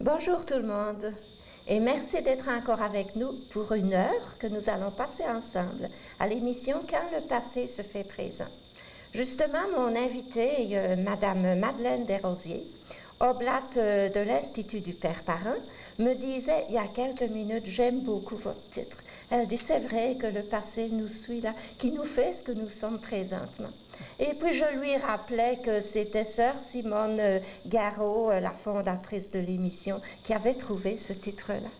Bonjour tout le monde et merci d'être encore avec nous pour une heure que nous allons passer ensemble à l'émission Quand le passé se fait présent. Justement, mon invitée, Madame Madeleine Desrosiers, oblate de l'Institut du Père Parent, me disait il y a quelques minutes, j'aime beaucoup votre titre. Elle dit, c'est vrai que le passé nous suit là, qui nous fait ce que nous sommes présentement. Et puis je lui rappelais que c'était sœur Simone Garot, la fondatrice de l'émission, qui avait trouvé ce titre-là.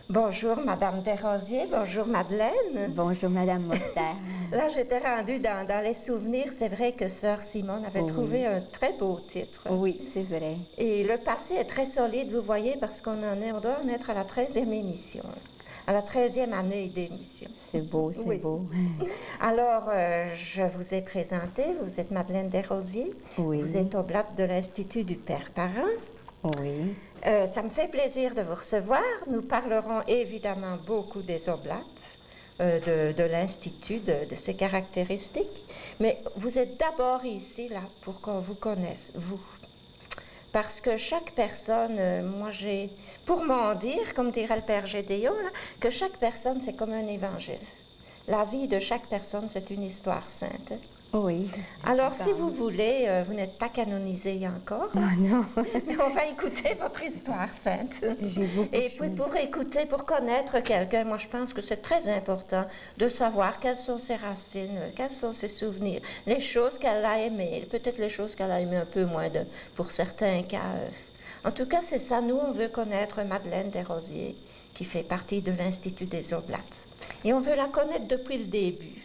Bonjour Madame Desrosiers, bonjour Madeleine. Bonjour Madame Moster. Là j'étais rendue dans les souvenirs, c'est vrai que sœur Simone avait trouvé un très beau titre. Oui, c'est vrai. Et le passé est très solide, vous voyez, parce on doit en être à la 13e émission. À la 13e année d'émission. C'est beau, c'est beau. Alors, je vous ai présenté, vous êtes Madeleine Desrosiers. Oui. Vous êtes oblate de l'Institut du Père Parent. Oui. Ça me fait plaisir de vous recevoir. Nous parlerons évidemment beaucoup des oblates, de l'Institut, de ses caractéristiques. Mais vous êtes d'abord ici, là, pour qu'on vous connaisse, vous. Parce que chaque personne, moi j'ai, pour m'en dire, comme dirait le Père Gédéon, là, que chaque personne c'est comme un évangile. La vie de chaque personne c'est une histoire sainte. Oui. Alors si vous voulez, vous n'êtes pas canonisé encore. Oh non. Mais on va écouter votre histoire sainte. J'ai beaucoup Et puis pour écouter, pour connaître quelqu'un, moi je pense que c'est très important de savoir quelles sont ses racines, quels sont ses souvenirs, les choses qu'elle a aimées, peut-être les choses qu'elle a aimées un peu moins pour certains cas. En tout cas, c'est ça, nous on veut connaître Madeleine Desrosiers, qui fait partie de l'Institut des Oblates. Et on veut la connaître depuis le début.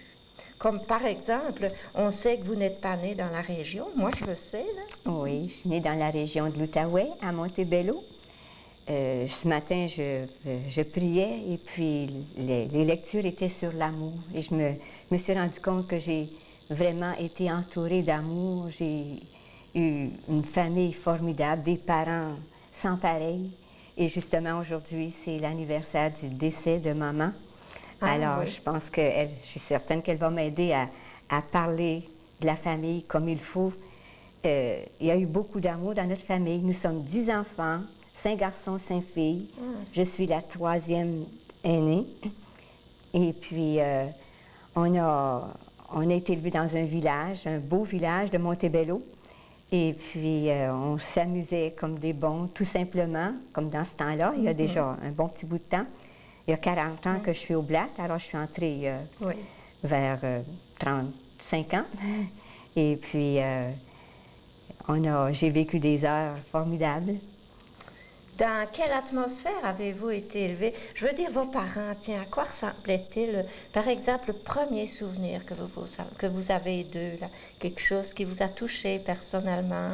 Comme par exemple, on sait que vous n'êtes pas né dans la région. Moi, je le sais, là. Oui, je suis née dans la région de l'Outaouais, à Montebello. Ce matin, je priais et puis les lectures étaient sur l'amour. Et je me suis rendu compte que j'ai vraiment été entourée d'amour. J'ai eu une famille formidable, des parents sans pareil. Et justement, aujourd'hui, c'est l'anniversaire du décès de maman. Alors, je pense que je suis certaine qu'elle va m'aider à parler de la famille comme il faut. Il y a eu beaucoup d'amour dans notre famille. Nous sommes 10 enfants, 5 garçons, 5 filles. Je suis la 3e aînée. Et puis, on a été élevés dans un village, un beau village de Montebello. Et puis, on s'amusait comme des bons, tout simplement, comme dans ce temps-là. Il y a déjà un bon petit bout de temps. Il y a 40 ans que je suis oblate, alors je suis entrée vers 35 ans. Et puis, j'ai vécu des heures formidables. Dans quelle atmosphère avez-vous été élevé? Je veux dire, vos parents, tiens, à quoi ressemblait-il, par exemple, le premier souvenir que vous avez d'eux, là, quelque chose qui vous a touché personnellement?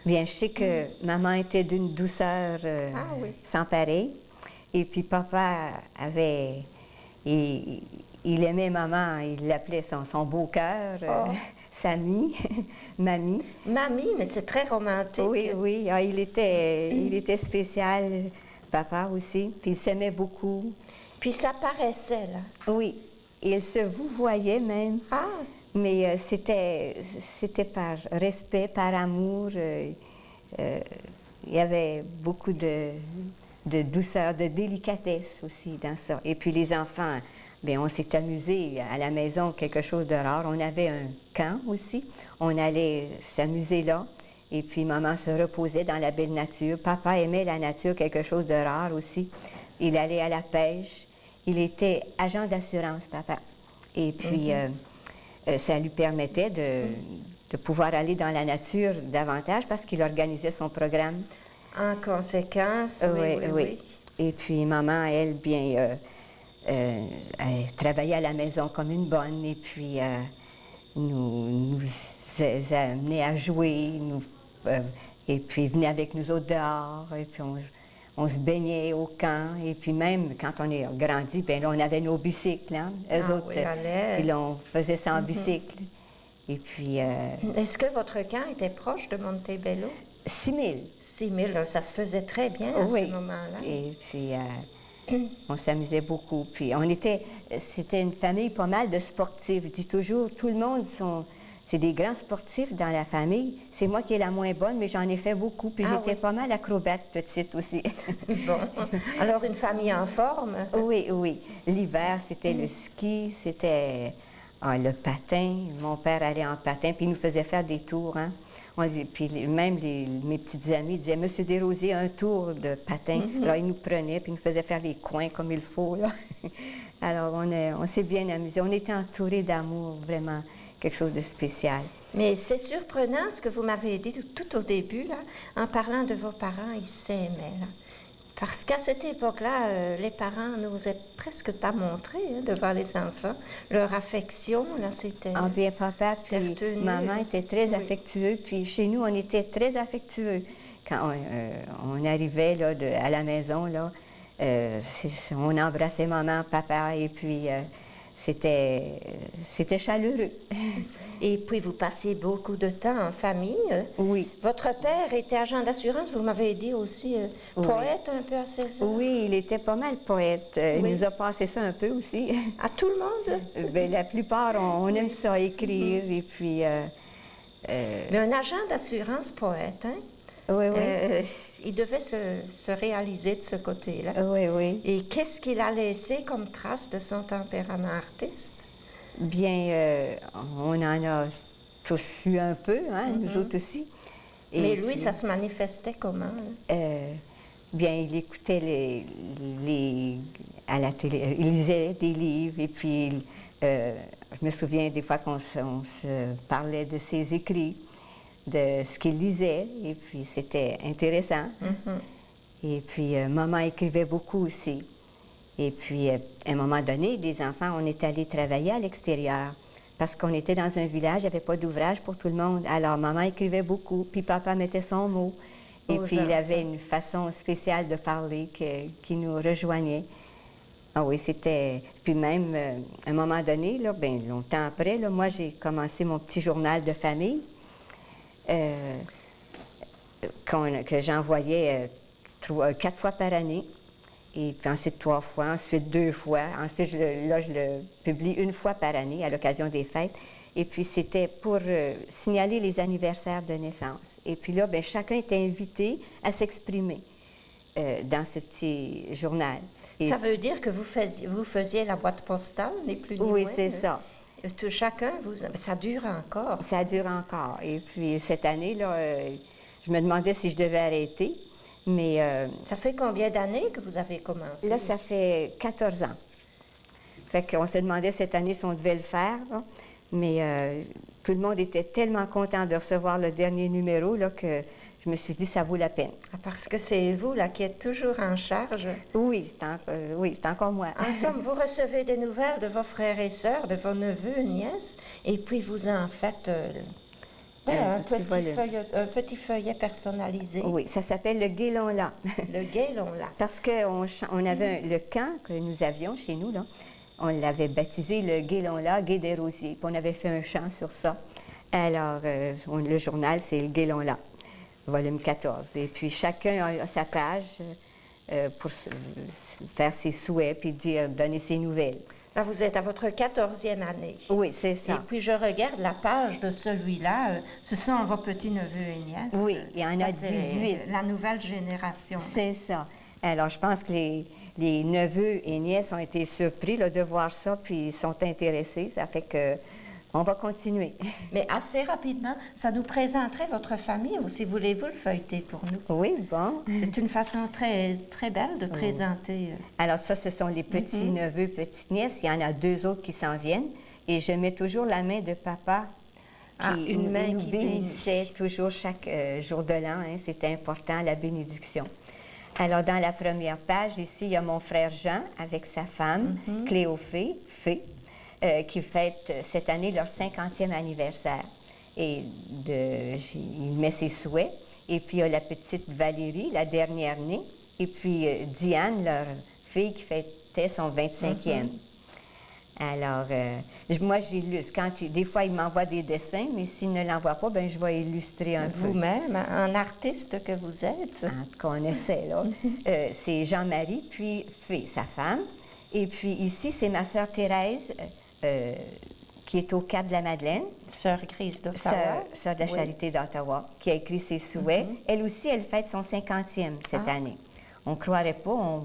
Bien, je sais que maman était d'une douceur sans pareil. Et puis papa il aimait maman, il l'appelait son beau cœur, Samy, Mamie. Mamie, mais c'est très romantique. Oui, oui, il était spécial, papa aussi, puis il s'aimait beaucoup. Puis ça paraissait, là. Oui, il se vouvoyait même. Ah! Mais c'était par respect, par amour. Il y avait beaucoup de douceur, de délicatesse aussi dans ça. Et puis les enfants, bien, on s'est amusés à la maison, quelque chose de rare. On avait un camp aussi. On allait s'amuser là. Et puis maman se reposait dans la belle nature. Papa aimait la nature, quelque chose de rare aussi. Il allait à la pêche. Il était agent d'assurance, papa. Et puis ça lui permettait de pouvoir aller dans la nature davantage parce qu'il organisait son programme. En conséquence, oui. Et puis maman, elle, bien, elle travaillait à la maison comme une bonne et puis nous amenait à jouer et puis venait avec nous autres dehors et puis on se baignait au camp et puis même quand on est grandi, bien là, on avait nos bicycles, hein, eux autres, puis là, on faisait ça en bicycle. Et puis... Est-ce que votre camp était proche de Montebello? 6 000. 6 000, ça se faisait très bien à ce moment-là. Et puis, on s'amusait beaucoup. Puis, c'était une famille pas mal de sportifs. Je dis toujours, tout le monde c'est des grands sportifs dans la famille. C'est moi qui est la moins bonne, mais j'en ai fait beaucoup. Puis j'étais pas mal acrobate petite aussi. Bon. Alors, une famille en forme? Oui, oui. L'hiver, c'était le ski, c'était le patin. Mon père allait en patin, puis il nous faisait faire des tours. Hein. Puis même mes petites amies disaient, Monsieur Desrosiers, un tour de patin. Alors, il nous prenait, puis il nous faisait faire les coins comme il faut. Là. Alors, on s'est bien amusés. On était entourés d'amour, vraiment, quelque chose de spécial. Mais c'est surprenant ce que vous m'avez dit tout au début, là, en parlant de vos parents, ils s'aimaient. Là. Parce qu'à cette époque-là, les parents n'osaient presque pas montrer devant les enfants leur affection. Là, c'était. Ah bien, papa puis maman étaient très affectueux. Puis chez nous, on était très affectueux. Quand on arrivait là, à la maison, là, on embrassait maman, papa, et puis c'était chaleureux. Et puis, vous passiez beaucoup de temps en famille. Oui. Votre père était agent d'assurance, vous m'avez dit aussi, poète un peu à 16 ans. Oui, il était pas mal poète. Il nous a passé ça un peu aussi. À tout le monde? Bien, la plupart, on aime ça, écrire, et puis... Mais un agent d'assurance poète, hein? Oui, oui. Il devait se réaliser de ce côté-là. Oui, oui. Et qu'est-ce qu'il a laissé comme trace de son tempérament artiste? Bien, on en a tous eu un peu, hein, nous autres aussi. Et mais lui, puis, ça se manifestait comment? Bien, il écoutait à la télé, il lisait des livres, et puis je me souviens des fois qu'on se parlait de ses écrits, de ce qu'il lisait, et puis c'était intéressant. Et puis, maman écrivait beaucoup aussi. Et puis, à un moment donné, les enfants, on est allés travailler à l'extérieur parce qu'on était dans un village, il n'y avait pas d'ouvrage pour tout le monde. Alors, maman écrivait beaucoup, puis papa mettait son mot. Et puis, il avait une façon spéciale de parler qui nous rejoignait. Ah oui, c'était... Puis même, à un moment donné, là, bien longtemps après, là, moi, j'ai commencé mon petit journal de famille que j'envoyais 4 fois par année. Et puis ensuite 3 fois, ensuite 2 fois. Ensuite, je le publie 1 fois par année à l'occasion des fêtes. Et puis c'était pour signaler les anniversaires de naissance. Et puis là, bien, chacun était invité à s'exprimer dans ce petit journal. Et ça veut dire que vous faisiez la boîte postale, ni plus ni moins? Oui, c'est ça. Chacun, ça dure encore? Ça dure encore. Et puis cette année, là, je me demandais si je devais arrêter. Mais, ça fait combien d'années que vous avez commencé? Là, ça fait 14 ans. Fait qu'on se demandait cette année si on devait le faire, là. Mais tout le monde était tellement content de recevoir le dernier numéro là, que je me suis dit ça vaut la peine. Parce que c'est vous là qui êtes toujours en charge? Oui, c'est encore moi. En somme, vous recevez des nouvelles de vos frères et sœurs, de vos neveux, nièces, et puis vous en faites... un petit feuillet personnalisé. Oui, ça s'appelle le Guélon-là. Le Guélon-là. Parce qu'on avait le camp que nous avions chez nous, là, on l'avait baptisé le Guélon-là, Gué des Rosiers. Puis on avait fait un chant sur ça. Alors, le journal, c'est le Guélon-là, volume 14. Et puis chacun a sa page pour faire ses souhaits puis donner ses nouvelles. Là, vous êtes à votre 14e année. Oui, c'est ça. Et puis, je regarde la page de celui-là. Ce sont vos petits-neveux et nièces. Oui, il y en a 18. La nouvelle génération. C'est ça. Alors, je pense que les neveux et nièces ont été surpris là, de voir ça, puis ils sont intéressés. Ça fait que on va continuer. Mais assez rapidement, ça nous présenterait votre famille aussi. Voulez-vous le feuilleter pour nous? Oui, bon. C'est une façon très, très belle de présenter. Alors ça, ce sont les petits-neveux, petites-nièces. Il y en a 2 autres qui s'en viennent. Et je mets toujours la main de papa. Une main qui nous qui bénissait toujours chaque jour de l'an. Hein, c'était important, la bénédiction. Alors, dans la première page, ici, il y a mon frère Jean avec sa femme, Cléophée, Fée, qui fêtent cette année leur 50e anniversaire. Et il met ses souhaits. Et puis, il y a la petite Valérie, la dernière née. Et puis, Diane, leur fille, qui fêtait son 25e. Alors, moi, j'illustre. Des fois, il m'envoie des dessins, mais s'il ne l'envoie pas, bien, je vais illustrer un peu. Vous-même, en artiste que vous êtes. En tout cas, on essaie, là. C'est Jean-Marie, puis Fée, sa femme. Et puis ici, c'est ma sœur Thérèse, qui est au Cap de la Madeleine, Sœur Grise d'Ottawa. sœur de la Charité d'Ottawa, qui a écrit ses souhaits. Elle aussi, elle fête son 50e cette année. On ne croirait pas,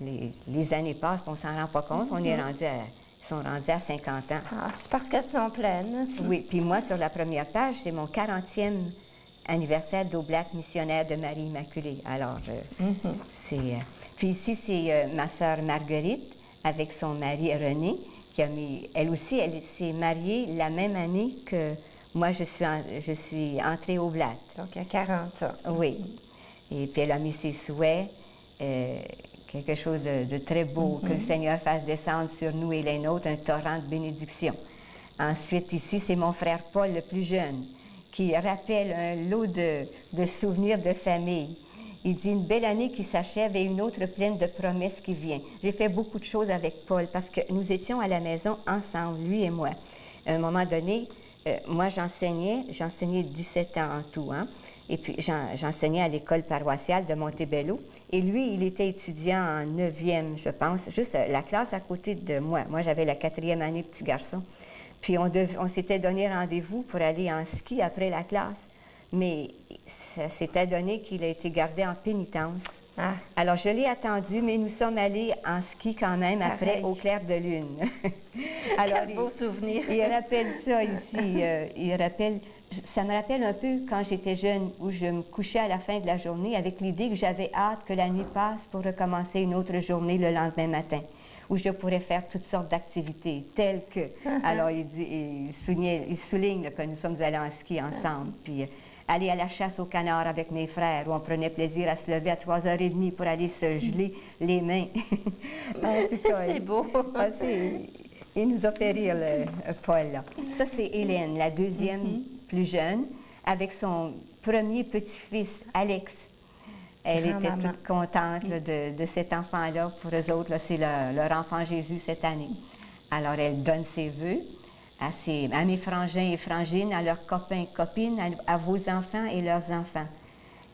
les années passent, on ne s'en rend pas compte. On est ils sont rendus à 50 ans. Ah, c'est parce qu'elles sont pleines. Oui, puis moi, sur la première page, c'est mon 40e anniversaire d'Oblate missionnaire de Marie Immaculée. Alors, c'est... Puis ici, c'est ma sœur Marguerite avec son mari René, qui a mis... Elle aussi, elle s'est mariée la même année que moi, je suis entrée Oblate. Donc, il y a 40 ans. Oui. Et puis, elle a mis ses souhaits, quelque chose de très beau, que le Seigneur fasse descendre sur nous et les nôtres un torrent de bénédiction. Ensuite, ici, c'est mon frère Paul, le plus jeune, qui rappelle un lot de souvenirs de famille. Il dit « Une belle année qui s'achève et une autre pleine de promesses qui vient. » J'ai fait beaucoup de choses avec Paul parce que nous étions à la maison ensemble, lui et moi. À un moment donné, moi, j'enseignais 17 ans en tout, hein? Et puis j'enseignais à l'école paroissiale de Montebello. Et lui, il était étudiant en 9e, je pense, juste la classe à côté de moi. Moi, j'avais la 4e année petit garçon. Puis on s'était donné rendez-vous pour aller en ski après la classe. Mais ça s'était donné qu'il a été gardé en pénitence. Ah. Alors, je l'ai attendu, mais nous sommes allés en ski quand même après au clair de lune. Alors, quel beau souvenir. Il rappelle ça ici. Ça me rappelle un peu quand j'étais jeune, où je me couchais à la fin de la journée avec l'idée que j'avais hâte que la nuit passe pour recommencer une autre journée le lendemain matin, où je pourrais faire toutes sortes d'activités, telles que... Alors, il souligne que nous sommes allés en ski ensemble, puis aller à la chasse au canard avec mes frères, où on prenait plaisir à se lever à 3h30 pour aller se geler les mains. En tout cas, c'est beau. Il nous a fait rire, Paul, là. Ça, c'est Hélène, la deuxième plus jeune, avec son premier petit-fils, Alex. Elle était toute contente là, de cet enfant-là. Pour eux autres, c'est leur enfant Jésus cette année. Alors, elle donne ses vœux à mes frangins et frangines, à leurs copains et copines, à vos enfants et leurs enfants.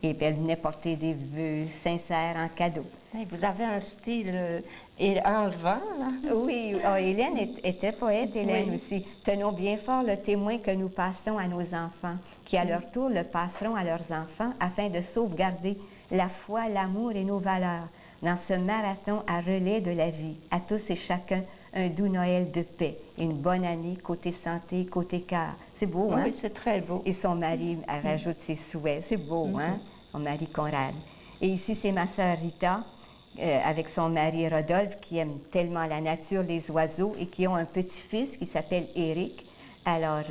Et puis, elle venait porter des vœux sincères en cadeau. Vous avez un style enlevant, là. Oui, Hélène était poète, Hélène aussi. Tenons bien fort le témoin que nous passons à nos enfants, qui à leur tour le passeront à leurs enfants, afin de sauvegarder la foi, l'amour et nos valeurs dans ce marathon à relais de la vie. À tous et chacun, un doux Noël de paix, une bonne année côté santé, côté cœur. C'est beau, hein? Oui, c'est très beau. Et son mari, elle rajoute ses souhaits. C'est beau, hein? Son mari Conrad. Et ici, c'est ma sœur Rita, avec son mari Rodolphe, qui aime tellement la nature, les oiseaux, et qui ont un petit-fils qui s'appelle Éric. Alors,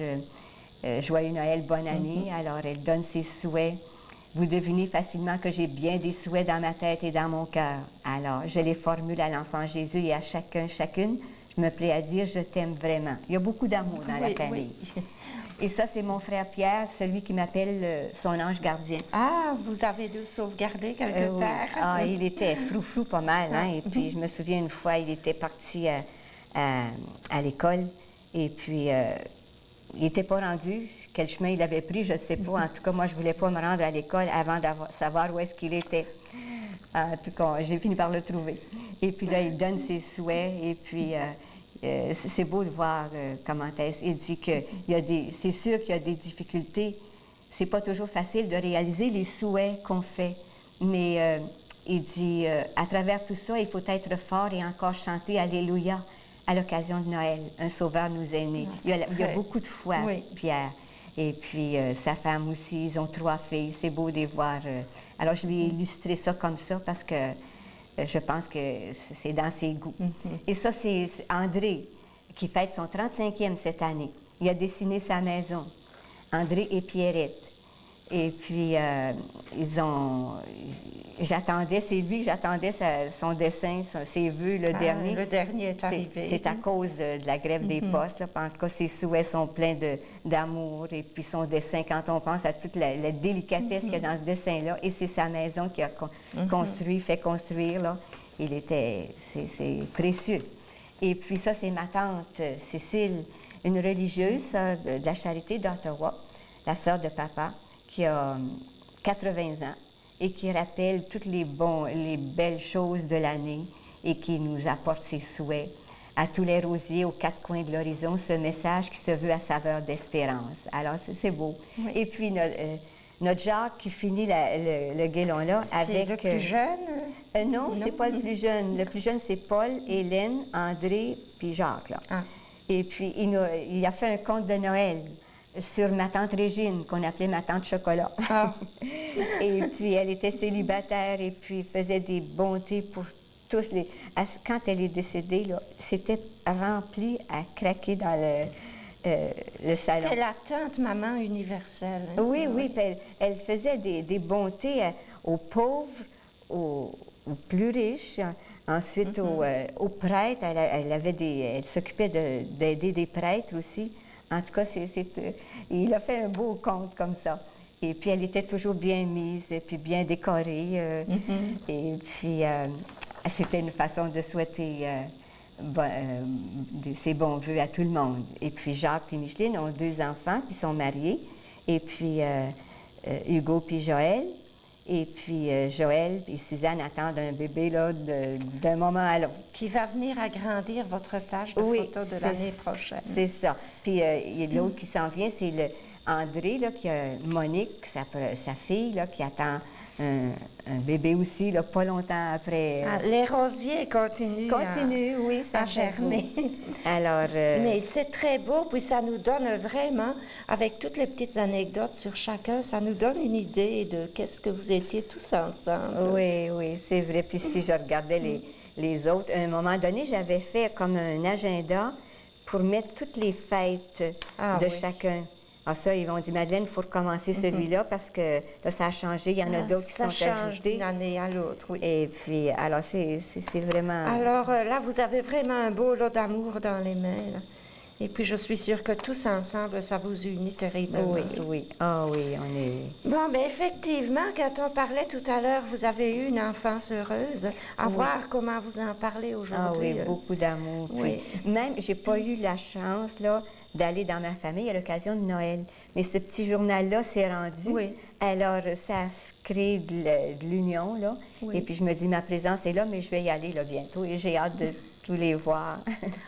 joyeux Noël, bonne année. Alors, elle donne ses souhaits. Vous devinez facilement que j'ai bien des souhaits dans ma tête et dans mon cœur. Alors, je les formule à l'enfant Jésus et à chacune. Je me plais à dire « je t'aime vraiment ». Il y a beaucoup d'amour dans la famille. Oui. Et ça, c'est mon frère Pierre, celui qui m'appelle son ange gardien. Ah, vous avez dû sauvegarder quelque part. Ah, il était frou-frou pas mal, hein? Et puis, je me souviens une fois, il était parti à l'école. Et puis, il n'était pas rendu. Quel chemin il avait pris, je ne sais pas. En tout cas, moi, je ne voulais pas me rendre à l'école avant de savoir où est-ce qu'il était. En tout cas, j'ai fini par le trouver. Et puis là, il donne ses souhaits. Et puis, c'est beau de voir comment est-ce. Il dit que c'est sûr qu'il y a des difficultés. C'est pas toujours facile de réaliser les souhaits qu'on fait. Mais il dit, à travers tout ça, il faut être fort et encore chanter Alléluia à l'occasion de Noël. Un sauveur nous est né. Il y a beaucoup de foi, Pierre. Et puis, sa femme aussi, ils ont 3 filles. C'est beau de les voir. Alors, je lui ai illustré ça comme ça parce que je pense que c'est dans ses goûts. Et ça, c'est André qui fête son 35e cette année. Il a dessiné sa maison, André et Pierrette. Et puis, j'attendais son dessin, ses vœux, le dernier. Le dernier est arrivé. C'est à cause de la grève des postes. Là. En tout cas, ses souhaits sont pleins d'amour. Et puis son dessin, quand on pense à toute la délicatesse qu'il y a dans ce dessin-là, et c'est sa maison qu'il a fait construire, là. C'est précieux. Et puis ça, c'est ma tante Cécile, une religieuse de la Charité d'Ottawa, la sœur de papa, qui a 80 ans et qui rappelle toutes les belles choses de l'année et qui nous apporte ses souhaits. à tous les rosiers aux quatre coins de l'horizon ce message qui se veut à saveur d'espérance. Alors, c'est beau. Oui. Et puis, notre Jacques qui finit le guélon-là avec... C'est le plus jeune? Non, c'est pas le plus jeune. Le plus jeune, c'est Paul, Hélène, André, puis Jacques. Là. Ah. Et puis, il a fait un conte de Noël sur ma tante Régine, qu'on appelait ma tante Chocolat. Ah. Et puis, elle était célibataire et puis faisait des bontés pour tous les... Quand elle est décédée, là, c'était rempli à craquer dans le salon. C'était la tante maman universelle. Hein? Oui, oui, puis elle faisait des bontés aux pauvres, aux plus riches, ensuite aux prêtres. Elle s'occupait d'aider des prêtres aussi. En tout cas, il a fait un beau conte comme ça. Et puis, elle était toujours bien mise et puis bien décorée. Et puis, c'était une façon de souhaiter ses bons vœux à tout le monde. Et puis, Jacques et Micheline ont 2 enfants qui sont mariés. Et puis, Hugo puis Joël. Et puis, Joël et Suzanne attendent un bébé là, d'un moment à l'autre. Qui va venir agrandir votre page de photos de l'année prochaine. C'est ça. Puis, il y a l'autre qui s'en vient, c'est André, là, qui a Monique, sa fille, là, qui attend un bébé aussi, là, pas longtemps après. Les rosiers continuent oui, ça à germer. Alors, mais c'est très beau, puis ça nous donne vraiment, avec toutes les petites anecdotes sur chacun, ça nous donne une idée de qu'est-ce que vous étiez tous ensemble. Oui, oui, c'est vrai. Puis si je regardais les autres, à un moment donné, j'avais fait comme un agenda pour mettre toutes les fêtes de chacun. Ah ça, ils vont dire, Madeleine, il faut recommencer celui-là parce que là, ça a changé. Il y en a d'autres qui sont ajoutés. Ça change d'une année à l'autre, oui. Et puis, alors, c'est vraiment... Alors là, vous avez vraiment un beau lot d'amour dans les mains, là. Et puis, je suis sûre que tous ensemble, ça vous unit terriblement. Oui, oui. Ah oui, on est... Bon, bien, effectivement, quand on parlait tout à l'heure, vous avez eu une enfance heureuse. À voir comment vous en parlez aujourd'hui. Ah oui, beaucoup d'amour. Oui. Même, j'ai pas eu la chance, là, d'aller dans ma famille à l'occasion de Noël. Mais ce petit journal-là s'est rendu. Oui. Alors, ça a créé de l'union, là. Oui. Et puis, je me dis, ma présence est là, mais je vais y aller, là, bientôt. Et j'ai hâte de tous les voir.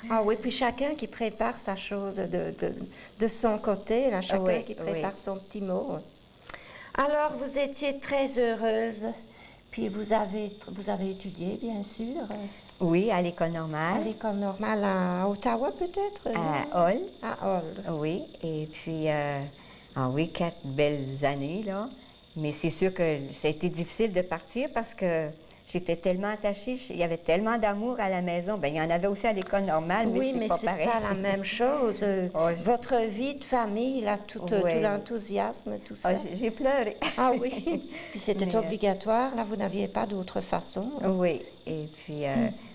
Ah oui, puis chacun qui prépare sa chose de son côté, là, chacun qui prépare son petit mot. Alors, vous étiez très heureuse, puis vous avez étudié, bien sûr. Oui, à l'école normale. À l'école normale à Ottawa, peut-être? À Hull. À Hull. Oui, et puis, 4 belles années, là. Mais c'est sûr que ça a été difficile de partir parce que j'étais tellement attachée, il y avait tellement d'amour à la maison. Bien, il y en avait aussi à l'école normale, mais c'est pas pareil. Oui, mais c'est pas la même chose. Votre vie de famille, là, tout l'enthousiasme, tout ça. J'ai pleuré. Ah oui, puis c'était obligatoire, là, vous n'aviez pas d'autre façon. Oui, et puis,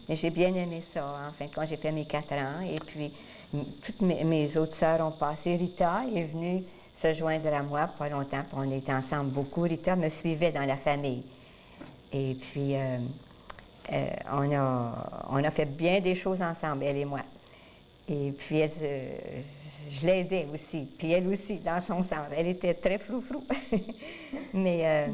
mais j'ai bien aimé ça, en fin de compte, j'ai fait mes 4 ans, et puis toutes mes autres sœurs ont passé. Rita est venue se joindre à moi pas longtemps, puis on était ensemble beaucoup. Rita me suivait dans la famille. Et puis, on a fait bien des choses ensemble, elle et moi. Et puis, je l'aidais aussi, puis elle aussi, dans son sens. Elle était très froufrou. Mais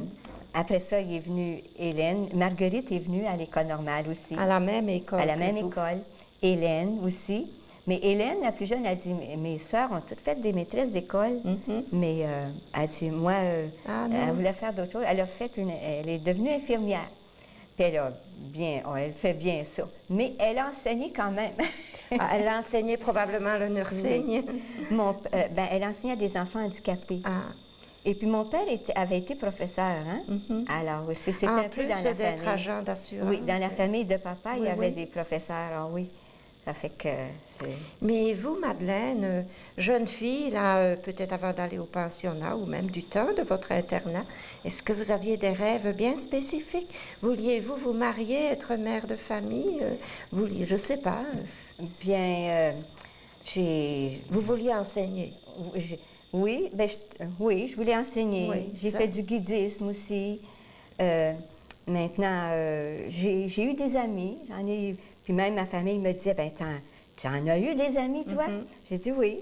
après ça, il est venu Hélène. Marguerite est venue à l'école normale aussi. À la même école. À la même école. Hélène aussi. Mais Hélène, la plus jeune, a dit, mes sœurs ont toutes fait des maîtresses d'école, mais elle a dit, moi, elle voulait faire d'autres choses. Elle est devenue infirmière. Puis elle fait bien ça. Mais elle enseignait quand même. Elle a enseigné probablement le nursing. Elle enseignait à des enfants handicapés. Ah. Et puis mon père avait été professeur, hein? Alors, c'était un peu dans la famille. En plus d'être agent d'assurance. Oui, dans la famille de papa, il y avait des professeurs, ah oui. Ça fait que c'est... Mais vous, Madeleine, jeune fille, là, peut-être avant d'aller au pensionnat ou même du temps de votre internat, est-ce que vous aviez des rêves bien spécifiques? Vouliez-vous vous marier, être mère de famille? Je ne sais pas. Bien, Vous vouliez enseigner? Oui, je voulais enseigner. Oui, j'ai fait du guidisme aussi. Maintenant, j'ai eu des amis. Puis même ma famille me disait, ben tu en as eu des amis, toi? J'ai dit oui.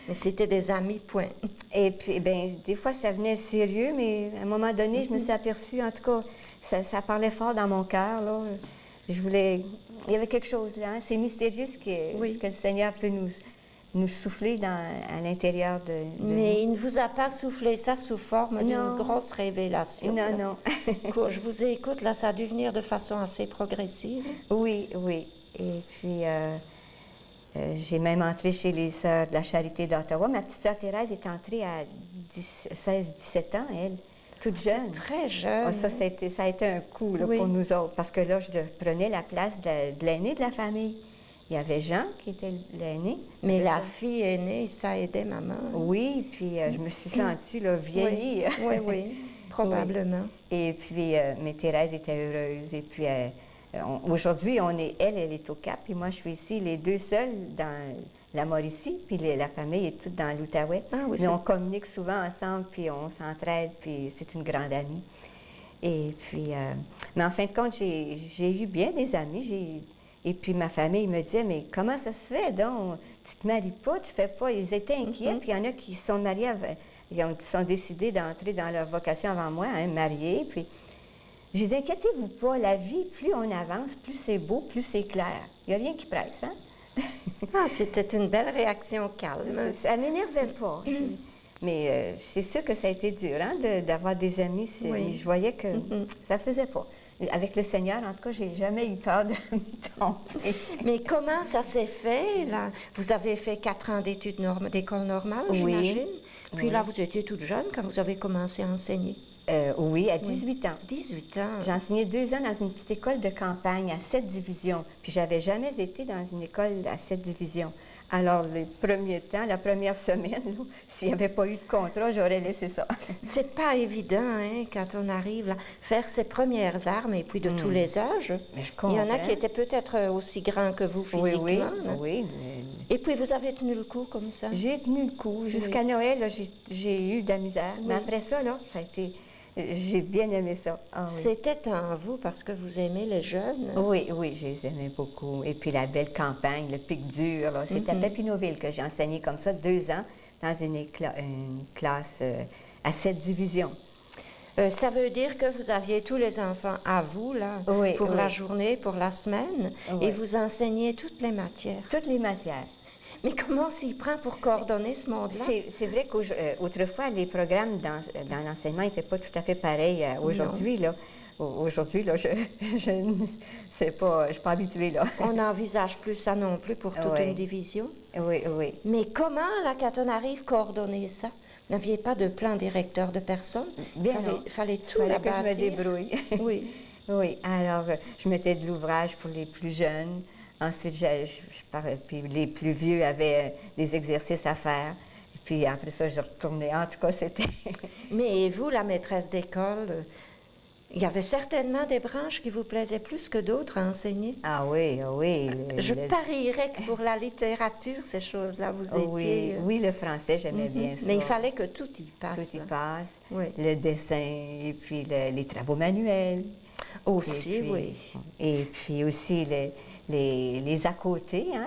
Mais c'était des amis, point. Et puis, des fois, ça venait sérieux, mais à un moment donné, je me suis aperçue, en tout cas, ça parlait fort dans mon cœur, là. Je voulais Il y avait quelque chose là. Hein? C'est mystérieux ce que le Seigneur peut nous souffler à l'intérieur de Mais il ne vous a pas soufflé ça sous forme d'une grosse révélation. Non, non. Quand je vous écoute, là, ça a dû venir de façon assez progressive. Oui, oui. Et puis, j'ai même entré chez les Sœurs de la Charité d'Ottawa. Ma petite sœur Thérèse est entrée à 16-17 ans, elle, toute jeune. Très jeune. Oh, ça a été un coup là, pour nous autres, parce que là, je prenais la place de l'aîné de la famille. Il y avait Jean qui était l'aîné. Mais la fille aînée, ça aidait maman. Oui, puis je me suis sentie là, vieillie. Oui, oui, probablement. Oui. Et puis, mais Thérèse était heureuse. Et puis, aujourd'hui, elle est au Cap, et moi, je suis ici, les deux seuls dans la Mauricie, puis la famille est toute dans l'Outaouais. Ah, oui, mais on communique souvent ensemble, puis on s'entraide, puis c'est une grande amie. Et puis, mais en fin de compte, j'ai eu bien des amis. Et puis ma famille me disait, mais comment ça se fait donc? Tu te maries pas, tu fais pas. Ils étaient inquiets, puis il y en a qui sont mariés, ils sont décidés d'entrer dans leur vocation avant moi, hein, mariés. Puis j'ai dit, inquiétez-vous pas, la vie, plus on avance, plus c'est beau, plus c'est clair. Il n'y a rien qui presse, hein? Ah, c'était une belle réaction calme. Ça ne m'énervait pas. Mais c'est sûr que ça a été dur, hein, d'avoir des amis. Oui. Je voyais que ça ne faisait pas. Avec le Seigneur, en tout cas, j'ai jamais eu peur de me tromper. Mais comment ça s'est fait, là? Vous avez fait 4 ans d'études d'école normale, j'imagine? Puis là, vous étiez toute jeune quand vous avez commencé à enseigner? Oui, à 18 ans. 18 ans. J'ai enseigné 2 ans dans une petite école de campagne à 7 divisions. Puis j'avais jamais été dans une école à 7 divisions. Alors, les premiers temps, la première semaine, s'il n'y avait pas eu de contrat, j'aurais laissé ça. C'est pas évident, hein, quand on arrive là, faire ses premières armes, et puis de tous les âges. Mais je Il y en a comprends. qui étaient peut-être aussi grands que vous physiquement. Oui, là. oui. Et puis vous avez tenu le coup comme ça? J'ai tenu le coup. Jusqu'à Noël, là, j'ai eu de la misère. Oui. Mais après ça, là, ça a été... J'ai bien aimé ça. Ah, oui. C'était en vous parce que vous aimez les jeunes? Oui, oui, je les aimais beaucoup. Et puis la belle campagne, le pic dur, là, c'était à Papineauville que j'ai enseigné comme ça 2 ans dans une classe à 7 divisions. Ça veut dire que vous aviez tous les enfants à vous, là, Oui, pour oui. la journée, pour la semaine, Oui. et vous enseignez toutes les matières. Toutes les matières. Mais comment on s'y prend pour coordonner ce monde-là? C'est vrai qu'autrefois, les programmes dans l'enseignement n'étaient pas tout à fait pareils aujourd'hui, là. Aujourd'hui, là, je ne sais pas, je suis pas habituée, là. On n'envisage plus ça non plus pour toute une division. Oui, oui. Mais comment, là, quand on arrive, coordonner ça? Vous n'aviez pas de plan directeur de personne? Bien fallait tout fallait la que je me bâtir. débrouille. Oui. Oui, alors je mettais de l'ouvrage pour les plus jeunes. Ensuite, puis les plus vieux avaient des exercices à faire. Puis après ça, je retournais. En tout cas, c'était... Mais vous, la maîtresse d'école, il y avait certainement des branches qui vous plaisaient plus que d'autres à enseigner. Ah oui, ah oui. Je parierais que pour la littérature, ces choses-là, vous étiez... Oui, le français, j'aimais bien ça. Mais il fallait que tout y passe. Tout y là. passe. Oui. Le dessin, et puis les travaux manuels. Aussi, Et puis- oui. Et puis aussi les à côté, hein,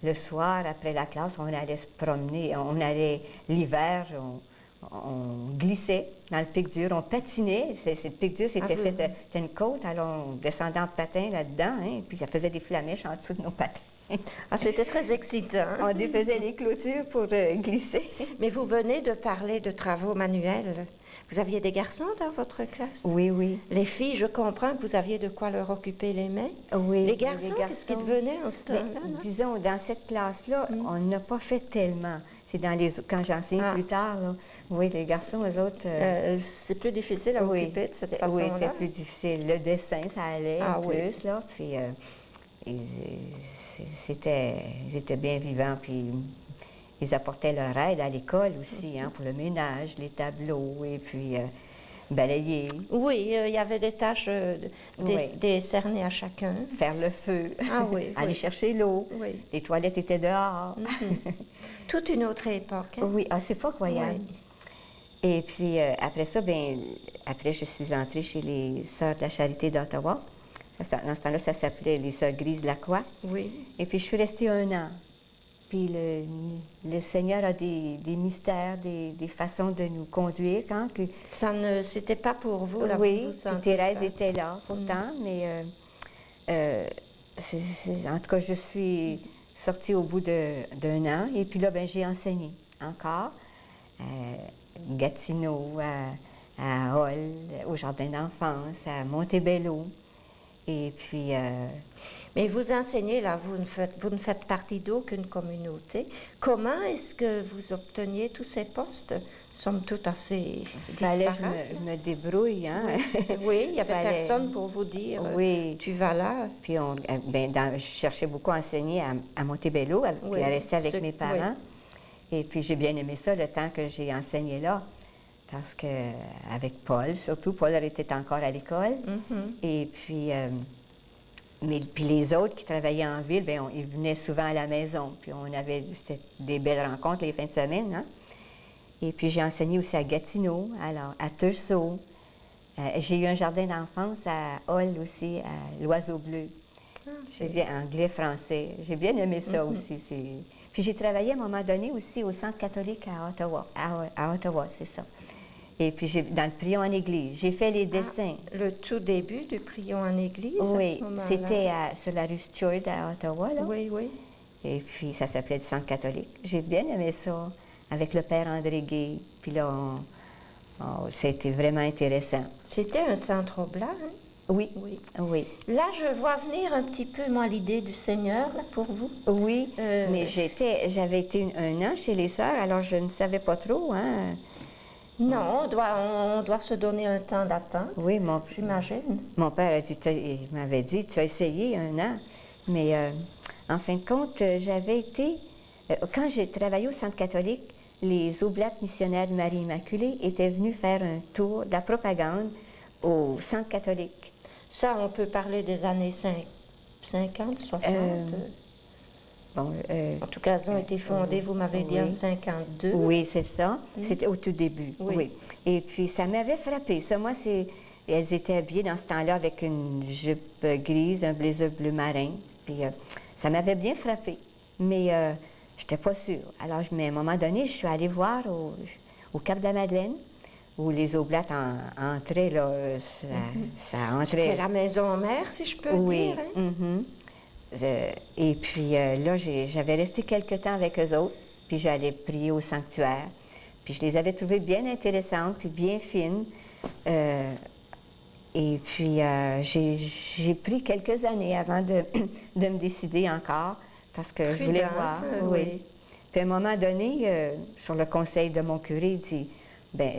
le soir, après la classe, on allait se promener. On allait l'hiver, on glissait dans le pic dur, on patinait. Le pic dur, c'était c'était une côte, alors on descendait en patin là-dedans, hein, puis ça faisait des flamèches en dessous de nos patins. Ah, c'était très excitant. On défaisait les clôtures pour glisser. Mais vous venez de parler de travaux manuels. Vous aviez des garçons dans votre classe? Oui, oui. Les filles, je comprends que vous aviez de quoi leur occuper les mains. Oui, Les garçons, qu'est-ce qu'ils devenaient en ce Mais, temps-là? là? disons, dans cette classe-là, on n'a pas fait tellement. C'est quand j'enseigne plus tard, là. Oui, les garçons, eux autres... C'est plus difficile à occuper de cette Oui, façon-là? c'était plus difficile. Le dessin, ça allait plus, là. Puis, ils étaient bien vivants, puis ils apportaient leur aide à l'école aussi, hein, pour le ménage, les tableaux, et puis balayer, Oui, il y avait des tâches Oui. décernées à chacun. faire le feu, Ah oui, aller oui. chercher l'eau. Oui. Les toilettes étaient dehors. Toute une autre époque. hein? Oui, c'est pas croyable. Oui. Et puis, après ça, après, je suis entrée chez les Sœurs de la Charité d'Ottawa. Dans ce temps-là, ça s'appelait les Sœurs Grises-Lacroix. Oui. Et puis, je suis restée 1 an. Puis, le Seigneur a des mystères, des façons de nous conduire. Hein, Ça ne, c'était pas pour vous, là, oui, vous vous puis sentiez Thérèse pas. était là pourtant, mais En tout cas, je suis sortie au bout d'un an et puis là, ben, j'ai enseigné encore à Gatineau, à Hall, au jardin d'enfance, à Montebello. Et puis... Mais vous enseignez, là, vous ne faites partie d'aucune communauté. Comment est-ce que vous obteniez tous ces postes? Somme toute assez fallait disparates. je me débrouille, hein? Oui, il n'y avait Fallait- personne pour vous dire Oui. tu vas là. Puis je cherchais beaucoup à enseigner à Montebello, Oui, puis à rester avec ce- mes parents. Et puis j'ai bien aimé ça le temps que j'ai enseigné là. Parce que avec Paul, surtout, Paul était encore à l'école. Mhm. Et puis, puis les autres qui travaillaient en ville, bien, ils venaient souvent à la maison. Puis c'était des belles rencontres les fins de semaine, hein? Et puis j'ai enseigné aussi à Gatineau, alors à Tursault. J'ai eu un jardin d'enfance à Hall aussi, à l'Oiseau Bleu. J'ai bien anglais-français. J'ai bien aimé ça aussi. Puis j'ai travaillé à un moment donné aussi au Centre catholique à Ottawa. À Ottawa, c'est ça. Et puis dans le prion en église. J'ai fait les dessins. Le tout début du prion en église, à Oui, ce moment-là. c'était sur la rue Stewart à Ottawa, là. Oui, oui. Et puis ça s'appelait le Centre catholique. J'ai bien aimé ça, avec le père André Gay. Puis là, c'était vraiment intéressant. C'était un centre Oblat, hein? Oui, Oui. oui. Là, je vois venir un petit peu, moi, l'idée du Seigneur, là, pour vous. Oui, Euh, mais j'avais été un an chez les sœurs, alors je ne savais pas trop, hein. Non, on doit se donner un temps d'attente, Oui, j'imagine. mon père il m'avait dit, tu as essayé un an. Mais en fin de compte, j'avais été, quand j'ai travaillé au Centre catholique, les Oblates missionnaires de Marie Immaculée étaient venus faire un tour de la propagande au Centre catholique. Ça, on peut parler des années 50, 60. Bon, En tout cas, elles ont été fondées, vous m'avez dit, en oui. 52. Oui, c'est ça. C'était au tout début. Oui. Oui. Et puis, ça m'avait frappé. Ça, moi, elles étaient habillées dans ce temps-là avec une jupe grise, un blazer bleu marin. Puis, ça m'avait bien frappé. Mais je n'étais pas sûre. Alors, mais à un moment donné, je suis allée voir au Cap de la Madeleine, où les Oblates entraient, là. Ça entrait. C'était la maison mère, si je peux Oui. dire. Hein? Mhm. Et puis là, j'avais resté quelque temps avec eux autres, puis j'allais prier au sanctuaire. Puis je les avais trouvées bien intéressantes, puis bien fines. Et puis j'ai pris quelques années avant de me décider encore, parce que je voulais voir. Oui. Puis à un moment donné, sur le conseil de mon curé, il dit, ben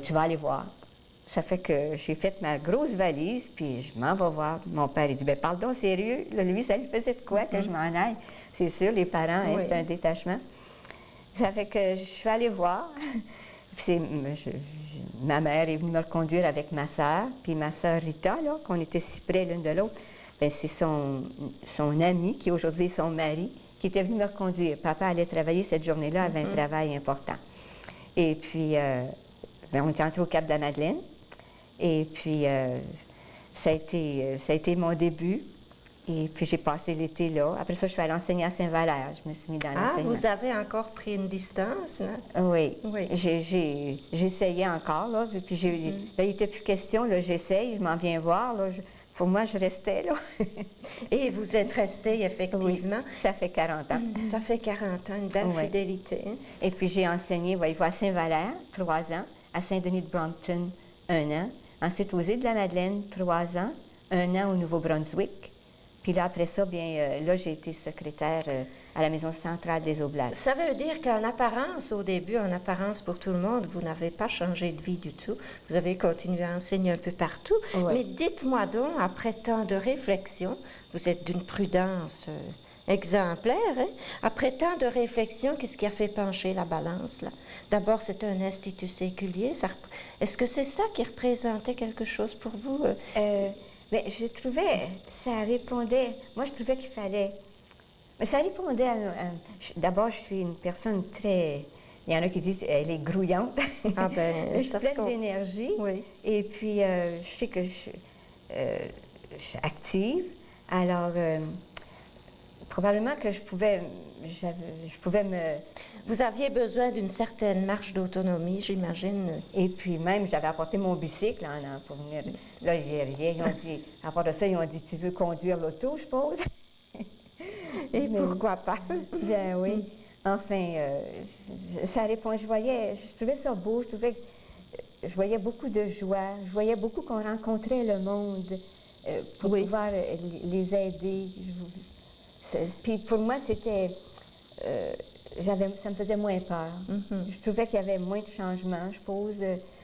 tu vas aller voir. Ça fait que j'ai fait ma grosse valise, puis je m'en vais voir. Mon père, il dit, ben parle donc sérieux. Là, lui, ça lui faisait de quoi que je m'en aille? C'est sûr, les parents, hein, c'est un détachement. Ça fait que je suis allée voir. Ma mère est venue me reconduire avec ma sœur, puis ma sœur Rita, là, qu'on était si près l'une de l'autre, ben c'est son ami, qui aujourd'hui est son mari, qui était venu me reconduire. Papa allait travailler cette journée-là, avait un travail important. Et puis, on est entré au Cap de la Madeleine. Et puis, ça a été mon début. Et puis, j'ai passé l'été là. Après ça, je suis allée enseigner à Saint-Valère. Je me suis mis dans l'enseignement. Vous avez encore pris une distance, là? Oui. Oui. J'essayais encore, là. Puis, là, il n'était plus question, là, j'essaye, je m'en viens voir, là. Pour moi, je restais, là. Et vous êtes resté, effectivement. Oui, ça fait 40 ans. Ça fait 40 ans, une belle fidélité. Hein? Et puis, j'ai enseigné, voyez-vous, à Saint-Valère, 3 ans, à Saint-Denis de Brompton, 1 an. Ensuite, aux Îles-de-la-Madeleine, 3 ans, 1 an au Nouveau-Brunswick. Puis là, après ça, bien, là, j'ai été secrétaire à la Maison centrale des Oblates. Ça veut dire qu'en apparence, au début, en apparence pour tout le monde, vous n'avez pas changé de vie du tout. Vous avez continué à enseigner un peu partout. Oui. Mais dites-moi donc, après tant de réflexion, vous êtes d'une prudence exemplaire, hein? Après tant de réflexion, qu'est-ce qui a fait pencher la balance, là? D'abord, c'est un institut séculier. Est-ce que c'est ça qui représentait quelque chose pour vous? Mais je trouvais, ça répondait, moi je trouvais qu'il fallait, mais ça répondait d'abord je suis une personne très, il y en a qui disent elle est grouillante, Ah ben, je suis pleine d'énergie, oui. Et puis je sais que je suis active, alors probablement que je pouvais me... Vous aviez besoin d'une certaine marge d'autonomie, j'imagine. Et puis même, j'avais apporté mon bicycle pour venir. Là, il n'y a rien. Ils ont dit, à part de ça, ils ont dit, tu veux conduire l'auto, je suppose? Et pourquoi pas? Ben oui. Enfin, ça répond. Je trouvais ça beau, je voyais beaucoup de joie, je voyais beaucoup qu'on rencontrait le monde pour pouvoir les aider. Puis pour moi, c'était... ça me faisait moins peur. Je trouvais qu'il y avait moins de changements, je suppose.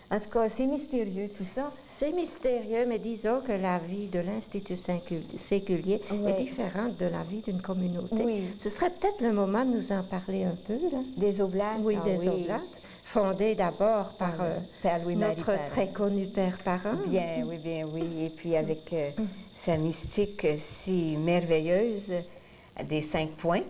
En tout cas, c'est mystérieux tout ça. C'est mystérieux, mais disons que la vie de l'Institut séculier est différente de la vie d'une communauté. Oui. Ce serait peut-être le moment de nous en parler un peu, là. Des Oblates? Oui, des Oblates, fondés d'abord par Père Louis-Marie notre Parent. très connu Père Parent. Bien, oui. Et puis avec sa mystique si merveilleuse, des 5 points.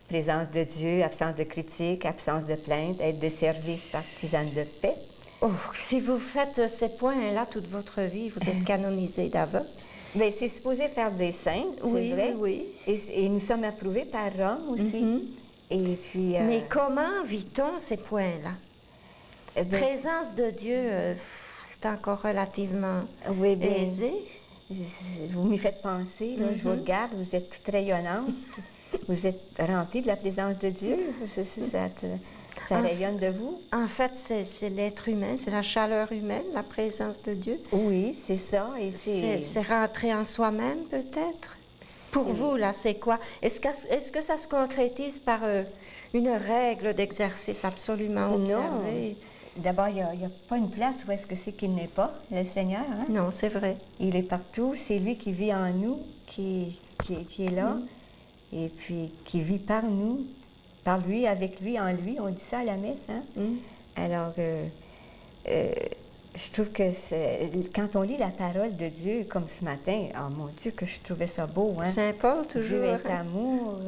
Présence de Dieu, absence de critique, absence de plainte, aide de service, partisane de paix. Oh, si vous faites ces points-là toute votre vie, vous êtes canonisé d'avance. Bien, c'est supposé faire des saints, c'est vrai. Oui. Et nous sommes approuvés par Rome aussi. Et puis, mais comment vit-on ces points-là? Présence de Dieu, c'est encore relativement aisé. Vous m'y faites penser, là, je vous regarde, vous êtes toute rayonnante. Vous êtes remplie de la présence de Dieu. Ça rayonne de vous. En fait, c'est l'être humain, c'est la chaleur humaine, la présence de Dieu. Oui, c'est ça. C'est rentrer en soi-même, peut-être. Pour vous, là, c'est quoi? Est-ce que ça se concrétise par une règle d'exercice absolument observée? Non. D'abord, il n'y a pas une place où est-ce que c'est qu'il n'est pas, le Seigneur. Hein? Non, c'est vrai. Il est partout. C'est lui qui vit en nous, qui est là. Et puis qui vit par nous, par lui, avec lui, en lui. On dit ça à la messe, hein? Alors, je trouve que quand on lit la parole de Dieu, comme ce matin, oh mon Dieu, que je trouvais ça beau, hein? Saint Paul, toujours. Dieu est amour.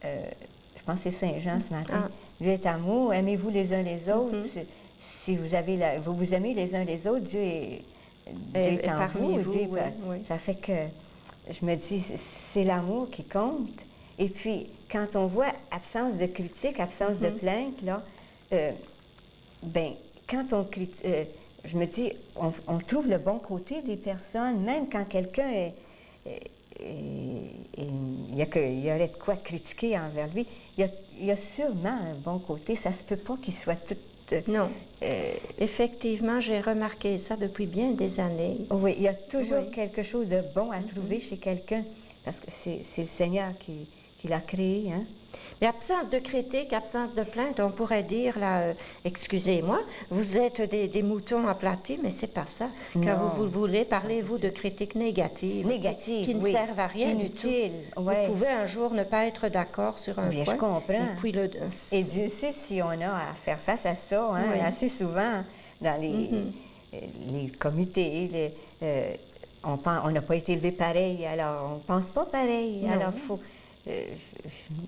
Je pense que c'est Saint Jean ce matin. Dieu est amour, aimez-vous les uns les autres. Si vous vous aimez les uns les autres, Dieu est en vous. Dieu, ça fait que je me dis, c'est l'amour qui compte. Et puis, quand on voit absence de critique, absence de plainte, là, quand on critique, je me dis, on trouve le bon côté des personnes, même quand quelqu'un il y aurait de quoi critiquer envers lui. Il y a sûrement un bon côté. Ça se peut pas qu'il soit tout... non. Effectivement, j'ai remarqué ça depuis bien des années. Oui, il y a toujours quelque chose de bon à trouver chez quelqu'un, parce que c'est le Seigneur qui l'a créé, hein? Mais absence de critique, absence de plainte, on pourrait dire, là, excusez-moi, vous êtes des moutons aplatis, mais c'est pas ça. Quand vous voulez, parlez-vous de critiques négatives. Qui ne servent à rien inutiles, du tout. Vous pouvez un jour ne pas être d'accord sur un point. Je comprends. Et Dieu sait si on a à faire face à ça, hein, assez souvent dans les comités. On n'a pas été élevé pareil, alors on ne pense pas pareil. Non. Alors,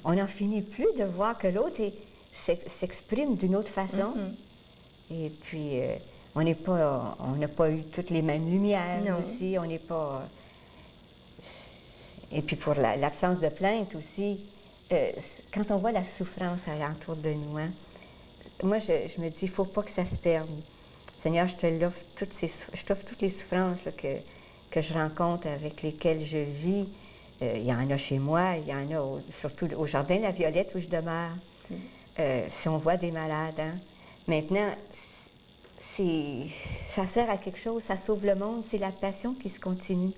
on n'en finit plus de voir que l'autre s'exprime d'une autre façon. Et puis, on n'a pas eu toutes les mêmes lumières aussi. On n'est pas... Et puis, pour l'absence de plainte aussi, quand on voit la souffrance alentour de nous, hein, moi, je me dis, il ne faut pas que ça se perde. Seigneur, je t'offre toutes les souffrances là, que je rencontre, avec lesquelles je vis. Il y en a chez moi, il y en a surtout au Jardin La Violette où je demeure. Si on voit des malades, hein. Maintenant, ça sert à quelque chose, ça sauve le monde, c'est la passion qui se continue.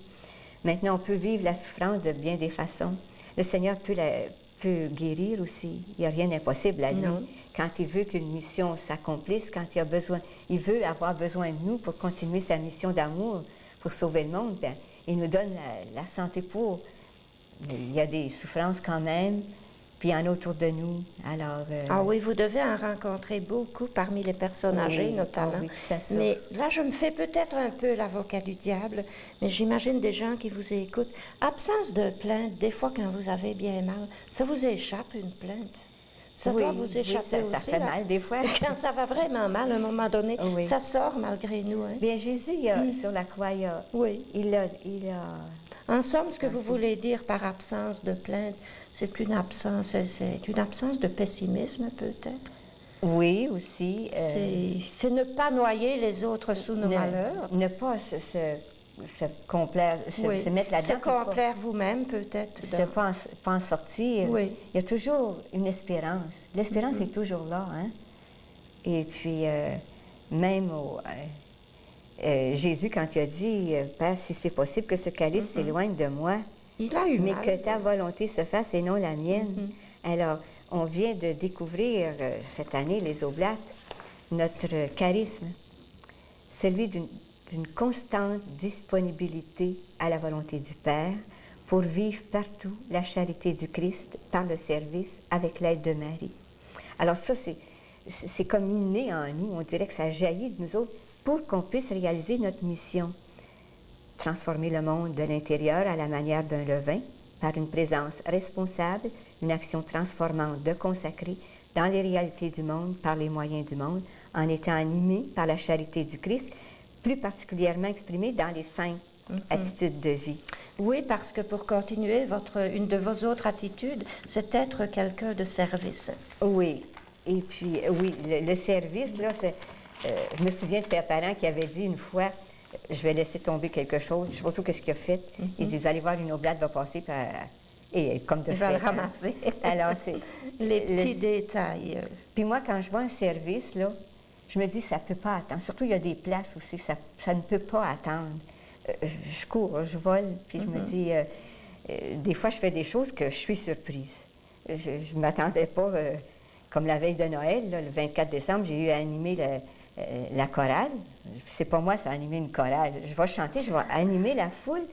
Maintenant, on peut vivre la souffrance de bien des façons. Le Seigneur peut guérir aussi. Il n'y a rien d'impossible à lui. Non. Quand il veut qu'une mission s'accomplisse, quand il veut avoir besoin de nous pour continuer sa mission d'amour, pour sauver le monde, bien, il nous donne la santé pour. Il y a des souffrances quand même, puis il y en a autour de nous. Alors, ah oui, vous devez en rencontrer beaucoup parmi les personnes âgées, notamment. Oui, c'est ça. Mais là, je me fais peut-être un peu l'avocat du diable, mais j'imagine des gens qui vous écoutent. Absence de plainte, des fois quand vous avez bien mal, ça vous échappe une plainte? Ça doit vous échapper aussi. Ça fait mal des fois. Quand ça va vraiment mal, à un moment donné, ça sort malgré nous. Hein? Bien, Jésus, sur la croix, il a En somme, ce que vous voulez dire par absence de plainte, c'est une absence de pessimisme peut-être. Oui, aussi. C'est ne pas noyer les autres sous nos malheurs. Ne pas se complaire, Oui. se mettre là-dedans. Se complaire vous-même peut-être. Pas en sortir. Oui. Il y a toujours une espérance. L'espérance est toujours là. Hein? Et puis, même Jésus, quand il a dit, Père, si c'est possible que ce calice s'éloigne de moi, il a eu mais mal. que ta volonté se fasse et non la mienne. Alors, on vient de découvrir cette année, les Oblates, notre charisme, celui d'une constante disponibilité à la volonté du Père pour vivre partout la charité du Christ par le service avec l'aide de Marie. Alors ça, c'est comme inné en nous, on dirait que ça jaillit de nous autres pour qu'on puisse réaliser notre mission. Transformer le monde de l'intérieur à la manière d'un levain par une présence responsable, une action transformante de consacrer dans les réalités du monde par les moyens du monde, en étant animé par la charité du Christ, plus particulièrement exprimée dans les 5 attitudes de vie. Oui, parce que pour continuer, une de vos autres attitudes, c'est être quelqu'un de service. Oui, et puis, oui, le service, là, je me souviens de Père Parent qui avait dit une fois, je vais laisser tomber quelque chose, je ne sais pas tout ce qu'il a fait. Il dit, vous allez voir, une oblate va passer, et comme de fait. Il va le ramasser. Alors, c'est... les petits détails. Puis moi, quand je vois un service, là, je me dis, ça ne peut pas attendre. Surtout, il y a des places aussi, ça ne peut pas attendre. Je cours, je vole, puis je me dis, des fois, je fais des choses que je suis surprise. Je ne m'attendais pas, comme la veille de Noël, là, le 24 décembre, j'ai eu à animer la chorale. C'est pas moi, ça a animé une chorale. Je vais chanter, je vais animer la foule,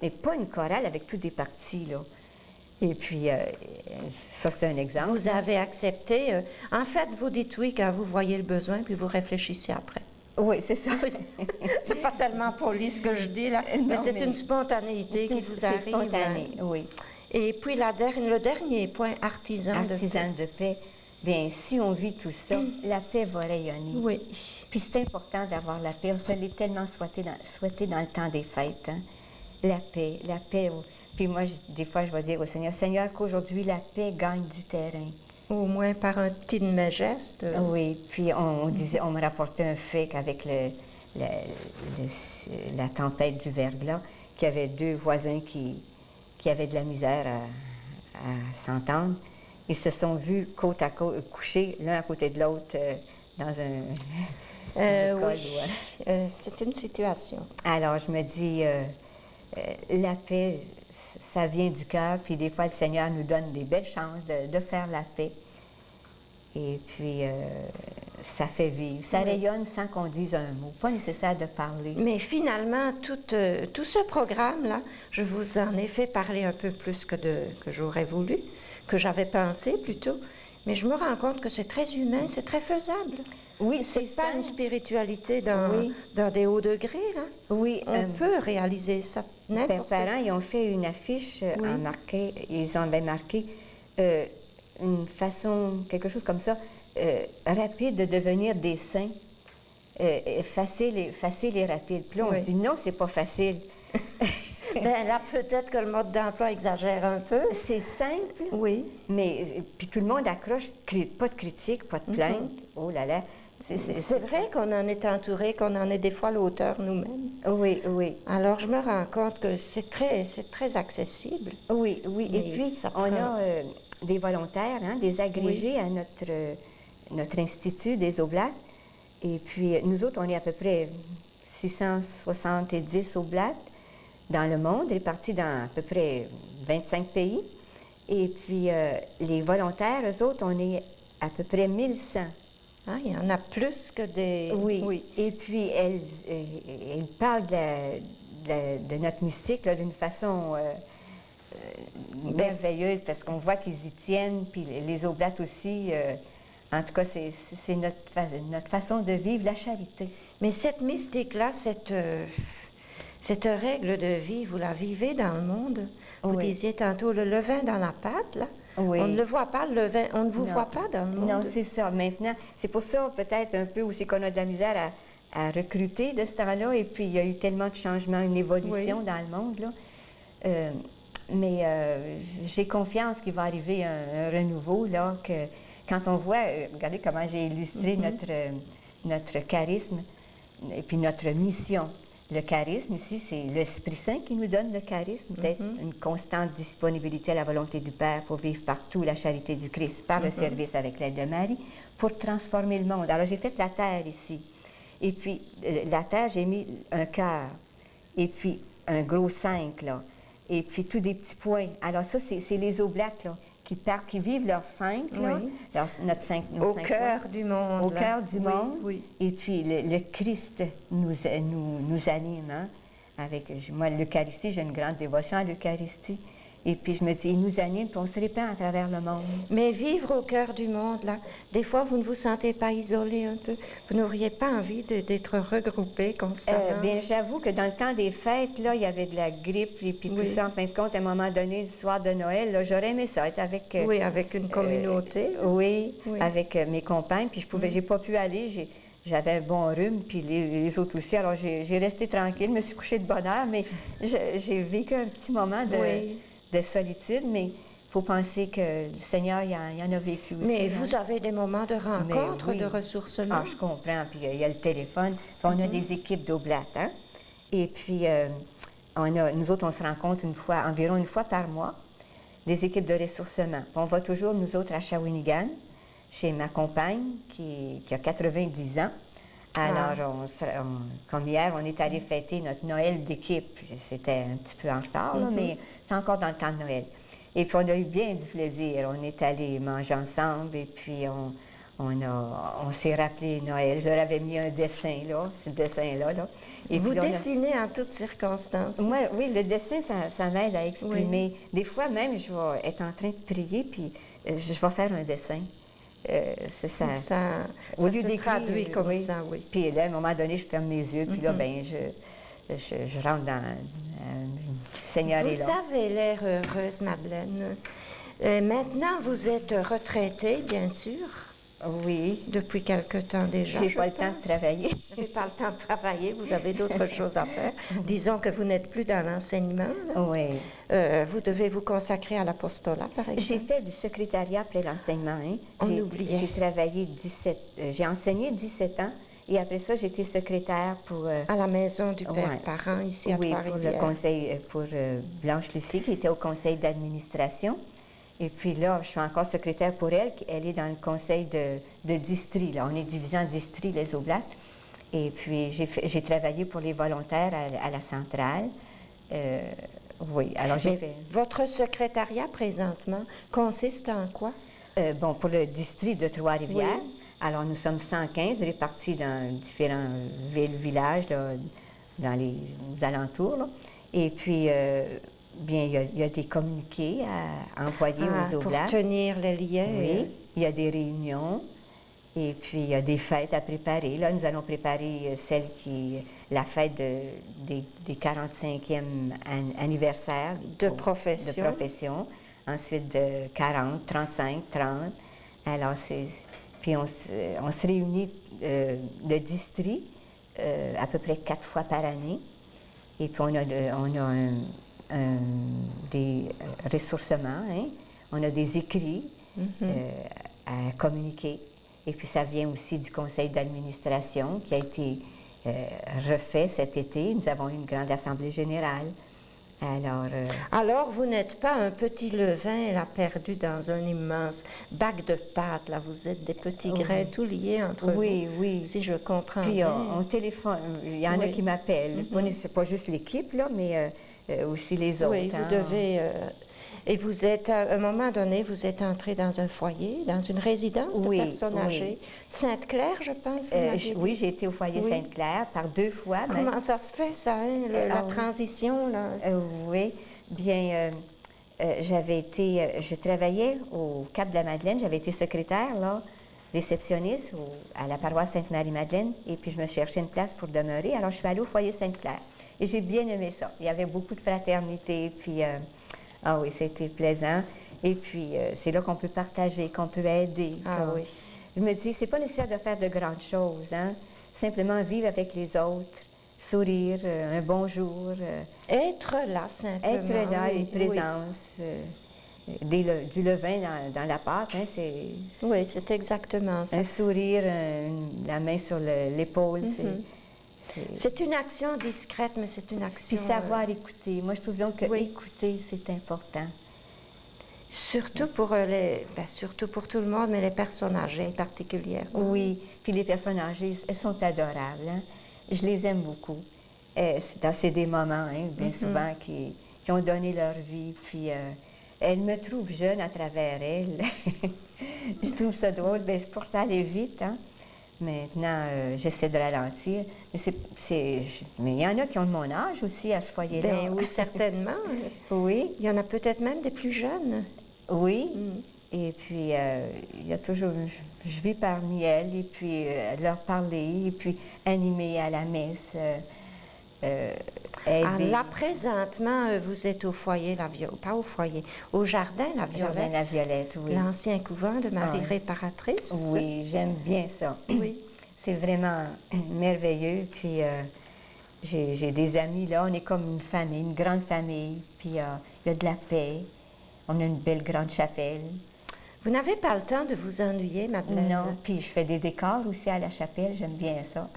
mais pas une chorale avec tous des partis, là. Et puis, ça, c'est un exemple. Vous avez accepté. En fait, vous dites oui quand vous voyez le besoin, puis vous réfléchissez après. Oui, c'est ça. C'est pas tellement poli ce que je dis, là, mais c'est une spontanéité qui vous arrive. C'est spontané, oui. Et puis, le dernier point, artisan de paix. Artisan de paix. Bien, si on vit tout ça, la paix va rayonner. Oui. Puis c'est important d'avoir la paix. On se l'est tellement souhaité dans le temps des fêtes. Hein? La paix, la paix. Puis moi, des fois, je vais dire au Seigneur, Seigneur, qu'aujourd'hui, la paix gagne du terrain. Au moins par un petit de mes gestes. Oui, puis on me rapportait un fait qu'avec la tempête du verglas, qu'il y avait 2 voisins qui avaient de la misère à s'entendre. Ils se sont vus côte à côte, couchés l'un à côté de l'autre dans un col. Oui, c'est une situation. Alors, je me dis, la paix, ça vient du cœur, puis des fois, le Seigneur nous donne des belles chances de faire la paix. Et puis, ça fait vivre. Ça rayonne sans qu'on dise un mot. Pas nécessaire de parler. Mais finalement, tout ce programme-là, je vous en ai fait parler un peu plus que j'aurais voulu, que j'avais pensé plutôt. Mais je me rends compte que c'est très humain, c'est très faisable. Oui, c'est pas une spiritualité dans des hauts degrés, là. Oui. On peut réaliser ça n'importe Père Parent, ils ont fait une affiche ils ont marqué une façon, quelque chose comme ça, rapide de devenir des saints, facile et rapide. Puis là, on se dit, non, c'est pas facile. Bien, là, peut-être que le mode d'emploi exagère un peu. C'est simple, oui. Mais puis tout le monde accroche, pas de critique, pas de plainte. Oh là là. C'est vrai qu'on en est entouré, qu'on en est des fois l'auteur nous-mêmes. Oui, oui. Alors, je me rends compte que c'est très accessible. Oui, oui. Et puis, on a des volontaires, hein, des agrégés à notre institut des Oblates. Et puis, nous autres, on est à peu près 670 Oblates dans le monde, répartis dans à peu près 25 pays. Et puis, les volontaires, eux autres, on est à peu près 1100. Ah, il y en a plus que des... Oui. Et puis, elle parle de notre mystique d'une façon merveilleuse, parce qu'on voit qu'ils y tiennent, puis les Oblates aussi. En tout cas, c'est notre façon de vivre la charité. Mais cette mystique-là, cette règle de vie, vous la vivez dans le monde. Vous disiez tantôt le levain dans la pâte, là. Oui. On ne le voit pas, le levain. On ne vous voit pas dans le monde. Non, c'est ça. Maintenant, c'est pour ça, peut-être un peu aussi qu'on a de la misère à recruter de ce temps-là. Et puis, il y a eu tellement de changements, une évolution dans le monde, là. Mais j'ai confiance qu'il va arriver un renouveau, là, que quand on voit, regardez comment j'ai illustré notre charisme et puis notre mission. Le charisme, ici, c'est l'Esprit Saint qui nous donne le charisme, d'être une constante disponibilité à la volonté du Père pour vivre partout la charité du Christ, par le service avec l'aide de Marie, pour transformer le monde. Alors, j'ai fait la terre ici. Et puis, la terre, j'ai mis un cœur, et puis un gros 5, là, et puis tous des petits points. Alors ça, c'est les oblates, là, qui vivent leurs 5, là, notre 5, au cœur du monde. Au cœur du monde. Oui. Et puis, le Christ nous anime, hein, avec, moi, l'Eucharistie, j'ai une grande dévotion à l'Eucharistie. Et puis, je me dis, il nous anime, puis on se répand à travers le monde. Mais vivre au cœur du monde, là, des fois, vous ne vous sentez pas isolé un peu? Vous n'auriez pas envie d'être regroupé constamment? Bien, j'avoue que dans le temps des fêtes, là, il y avait de la grippe, et puis tout ça. En fin de compte, à un moment donné, le soir de Noël, là, j'aurais aimé ça, être avec... oui, avec une communauté. Oui, avec mes compagnes, puis j'ai pas pu aller, j'avais un bon rhume, puis les autres aussi. Alors, j'ai resté tranquille, je me suis couchée de bonne heure, mais j'ai vécu un petit moment de solitude, mais il faut penser que le Seigneur, il en a vécu aussi. Mais vous avez des moments de rencontre, oui. de ressourcement. Ah, je comprends, puis il y a le téléphone. Puis on a des équipes d'oblates, hein? Et puis, nous autres, on se rencontre environ une fois par mois, des équipes de ressourcement. Puis on va toujours, nous autres, à Shawinigan, chez ma compagne, qui a 90 ans. Alors, comme hier, on est allé fêter notre Noël d'équipe. C'était un petit peu en retard, là, mais c'est encore dans le temps de Noël. Et puis, on a eu bien du plaisir. On est allé manger ensemble et puis on s'est rappelé Noël. Je leur avais mis un dessin, là, ce dessin-là. Là. Et vous dessinez en toutes circonstances. Moi, oui, le dessin, ça m'aide à exprimer. Oui. Des fois, même, je vais être en train de prier, puis je vais faire un dessin. C'est ça. Ça se traduit comme ça, oui. Puis là, à un moment donné, je ferme mes yeux, puis là, bien, je rentre dans Seigneur est là. Vous avez l'air heureuse, Madeleine. Maintenant, vous êtes retraitée, bien sûr. Oui. Depuis quelque temps déjà. J'ai pas le temps de travailler. Vous n'avez pas le temps de travailler, vous avez d'autres choses à faire. Disons que vous n'êtes plus dans l'enseignement. Oui. Vous devez vous consacrer à l'apostolat, par exemple. J'ai fait du secrétariat après l'enseignement. Hein. On oubliait. J'ai travaillé j'ai enseigné 17 ans. Et après ça, j'ai été secrétaire pour... à la maison du Père Parent, ici à Trois-Rivières. Oui, pour le conseil, pour Blanche Lucie, qui était au conseil d'administration. Et puis là, je suis encore secrétaire pour elle. Elle est dans le conseil de district. Là. On est divisé en districts, les Oblates. Et puis, j'ai travaillé pour les volontaires à la centrale. Oui, alors j'ai fait... Votre secrétariat, présentement, consiste en quoi? Bon, pour le district de Trois-Rivières, oui. Alors nous sommes 115 répartis dans différents villages, là, dans les alentours. Là. Et puis, bien, il y a des communiqués à envoyer aux Oblates. Pour tenir les liens. Oui, il y a des réunions. Et puis, il y a des fêtes à préparer. Là, nous allons préparer la fête des 45e anniversaire de profession. Ensuite, de 40, 35, 30. Alors, puis on se réunit le district à peu près 4 fois par année. Et puis, on a des ressourcements, hein? On a des écrits à communiquer. Et puis, ça vient aussi du conseil d'administration qui a été refait cet été. Nous avons eu une grande assemblée générale. Alors, vous n'êtes pas un petit levain là, perdu dans un immense bac de pâte. Là, vous êtes des petits grains tout liés entre vous. Oui. Si je comprends puis, bien. on téléphone. Il y en a qui m'appellent. C'est pas juste l'équipe, là, mais aussi les autres. Oui, vous devez... Et vous êtes, à un moment donné, vous êtes entré dans un foyer, dans une résidence de personnes âgées. Sainte-Claire, je pense, oui, j'ai été au foyer Sainte-Claire par 2 fois. Comment ça se fait, ça, hein, la transition, là? Oui, bien, je travaillais au Cap de la Madeleine, j'avais été secrétaire, là, réceptionniste à la paroisse Sainte-Marie-Madeleine, et puis je me cherchais une place pour demeurer, alors je suis allée au foyer Sainte-Claire. Et j'ai bien aimé ça. Il y avait beaucoup de fraternité, puis... Ah oui, c'était plaisant. Et puis, c'est là qu'on peut partager, qu'on peut aider. Oui. Je me dis, c'est pas nécessaire de faire de grandes choses, hein? Simplement vivre avec les autres, sourire, un bonjour. Être là, simplement. Être là, oui, une présence. Du levain dans la pâte, hein, oui, c'est exactement ça. un sourire, la main sur l'épaule. C'est une action discrète, mais c'est une action... Puis savoir écouter. Moi, je trouve donc que écouter, c'est important. Surtout surtout pour tout le monde, mais les personnes âgées particulièrement. Oui, puis les personnes âgées, elles sont adorables. Hein? Je les aime beaucoup. C'est des moments, hein, bien souvent, qui ont donné leur vie. Puis elles me trouvent jeune à travers elles. Je trouve ça drôle. Bien, je pourrais aller vite. Hein? Maintenant, j'essaie de ralentir. Mais il y en a qui ont de mon âge aussi à ce foyer-là. Bien, oui, certainement. Oui. Il y en a peut-être même des plus jeunes. Oui. Et puis, il y a toujours... Je vis parmi elles, et puis leur parler, et puis animer à la messe, aider. Là, présentement, vous êtes au foyer, pas au foyer, au Jardin La Violette. Jardin La Violette, oui. L'ancien couvent de Marie Réparatrice. Oui, j'aime bien ça. Oui. C'est vraiment merveilleux. Puis, j'ai des amis là, on est comme une famille, une grande famille. Puis, il y a de la paix. On a une belle grande chapelle. Vous n'avez pas le temps de vous ennuyer, Madeleine? Non, puis je fais des décors aussi à la chapelle, j'aime bien ça.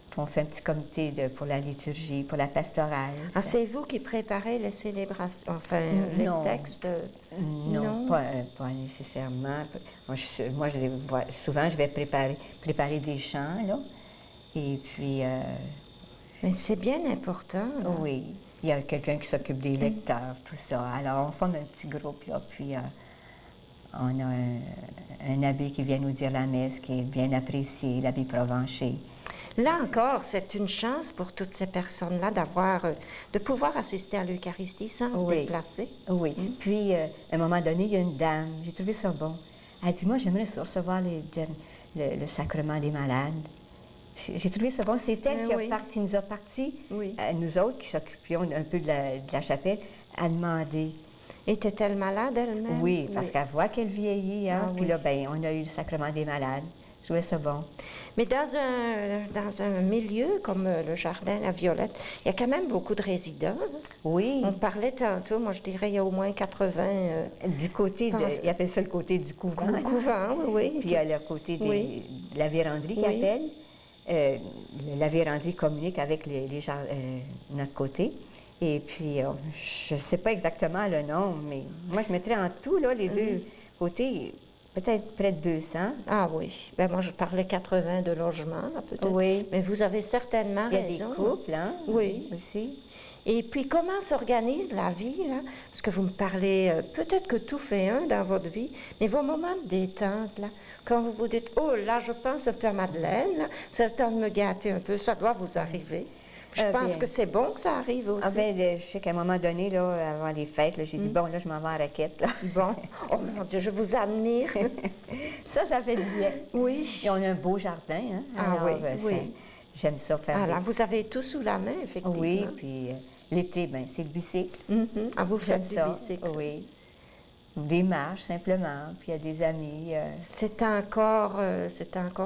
Puis on fait un petit comité pour la liturgie, pour la pastorale. Ah, c'est vous qui préparez les célébrations, enfin, les textes? Non, pas nécessairement. Moi, je les vois, souvent, je vais préparer des chants, là. Et puis... Mais c'est bien important, là. Oui. Il y a quelqu'un qui s'occupe des lecteurs, tout ça. Alors, on forme un petit groupe, là, puis on a un abbé qui vient nous dire la messe, qui est bien apprécié, l'abbé Provencher. Là encore, c'est une chance pour toutes ces personnes-là de pouvoir assister à l'Eucharistie sans se déplacer. Oui. Puis, à un moment donné, il y a une dame, j'ai trouvé ça bon. Elle dit, moi, j'aimerais recevoir le sacrement des malades. J'ai trouvé ça bon. C'est elle qui nous a partis, nous autres qui s'occupions un peu de la chapelle, à demander. Était-elle malade elle-même? Oui, parce qu'elle voit qu'elle vieillit. Hein? Puis là, ben, on a eu le sacrement des malades. Je trouvais ça bon. Mais dans un milieu comme le Jardin La Violette, il y a quand même beaucoup de résidents. Oui. On parlait tantôt, moi je dirais il y a au moins 80... du côté, ils appellent ça le côté du couvent. Le couvent, oui. Puis il y a le côté de la véranderie qu'ils appellent. La véranderie communique avec les gens notre côté. Et puis, je ne sais pas exactement le nom, mais moi, je mettrais en tout, là, les deux côtés, peut-être près de 200. Ah oui. Bien, moi, je parlais 80 de logements, là, peut-être. Oui. Mais vous avez certainement raison. Il y a des couples, hein? Oui. Aussi. Et puis, comment s'organise la vie, là? Parce que vous me parlez, peut-être que tout fait un dans votre vie, mais vos moments de détente, là, quand vous vous dites, oh, là, je pense un peu à Madeleine, là, c'est le temps de me gâter un peu, ça doit vous arriver. Je pense que c'est bon que ça arrive aussi. Ah bien, je sais qu'à un moment donné, là, avant les fêtes, j'ai dit, bon, là, je m'en vais en raquette. Là. Bon. Oh mon Dieu, je vous admire. Ça fait du bien. Oui. Et on a un beau jardin, hein? Ah alors, oui. J'aime ça faire. Alors, vous avez tout sous la main, effectivement. Oui, puis l'été, bien, c'est le bicycle. Ah, vous faites du bicycle. Oui. Des marches, simplement, puis il y a des amis. C'est encore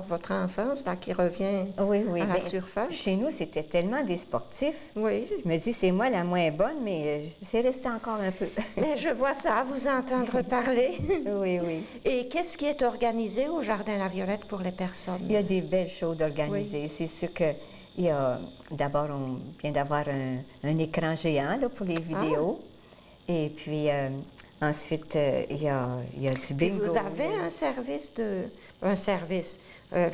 votre enfance, là, qui revient à la surface? Chez nous, c'était tellement des sportifs. Oui. Je me dis, c'est moi la moins bonne, mais c'est resté encore un peu. Mais je vois ça, vous entendre parler. Oui. Et qu'est-ce qui est organisé au Jardin La Violette pour les personnes? Il y a des belles choses organisées. Oui. C'est sûr que d'abord, on vient d'avoir un écran géant là, pour les vidéos. Et puis... ensuite, il y a du bingo. Et vous avez un service,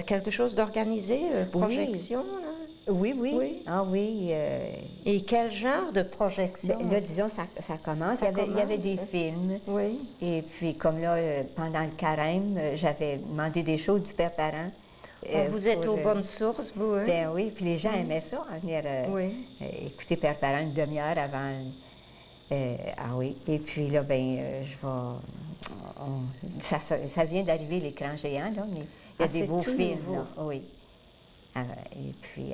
quelque chose d'organisé, projection? Là? Oui. Ah oui. Et quel genre de projection? Là, disons, ça commence. Il y avait des films. Oui. Et puis, comme là, pendant le carême, j'avais demandé des choses du Père Parent. Vous êtes aux bonnes sources, vous, hein? Ben oui, puis les gens aimaient ça, venir écouter Père Parent une demi-heure avant... ah oui, et puis là, bien, ça vient d'arriver, l'écran géant, là, mais il y a des beaux films, là, oui. Et puis...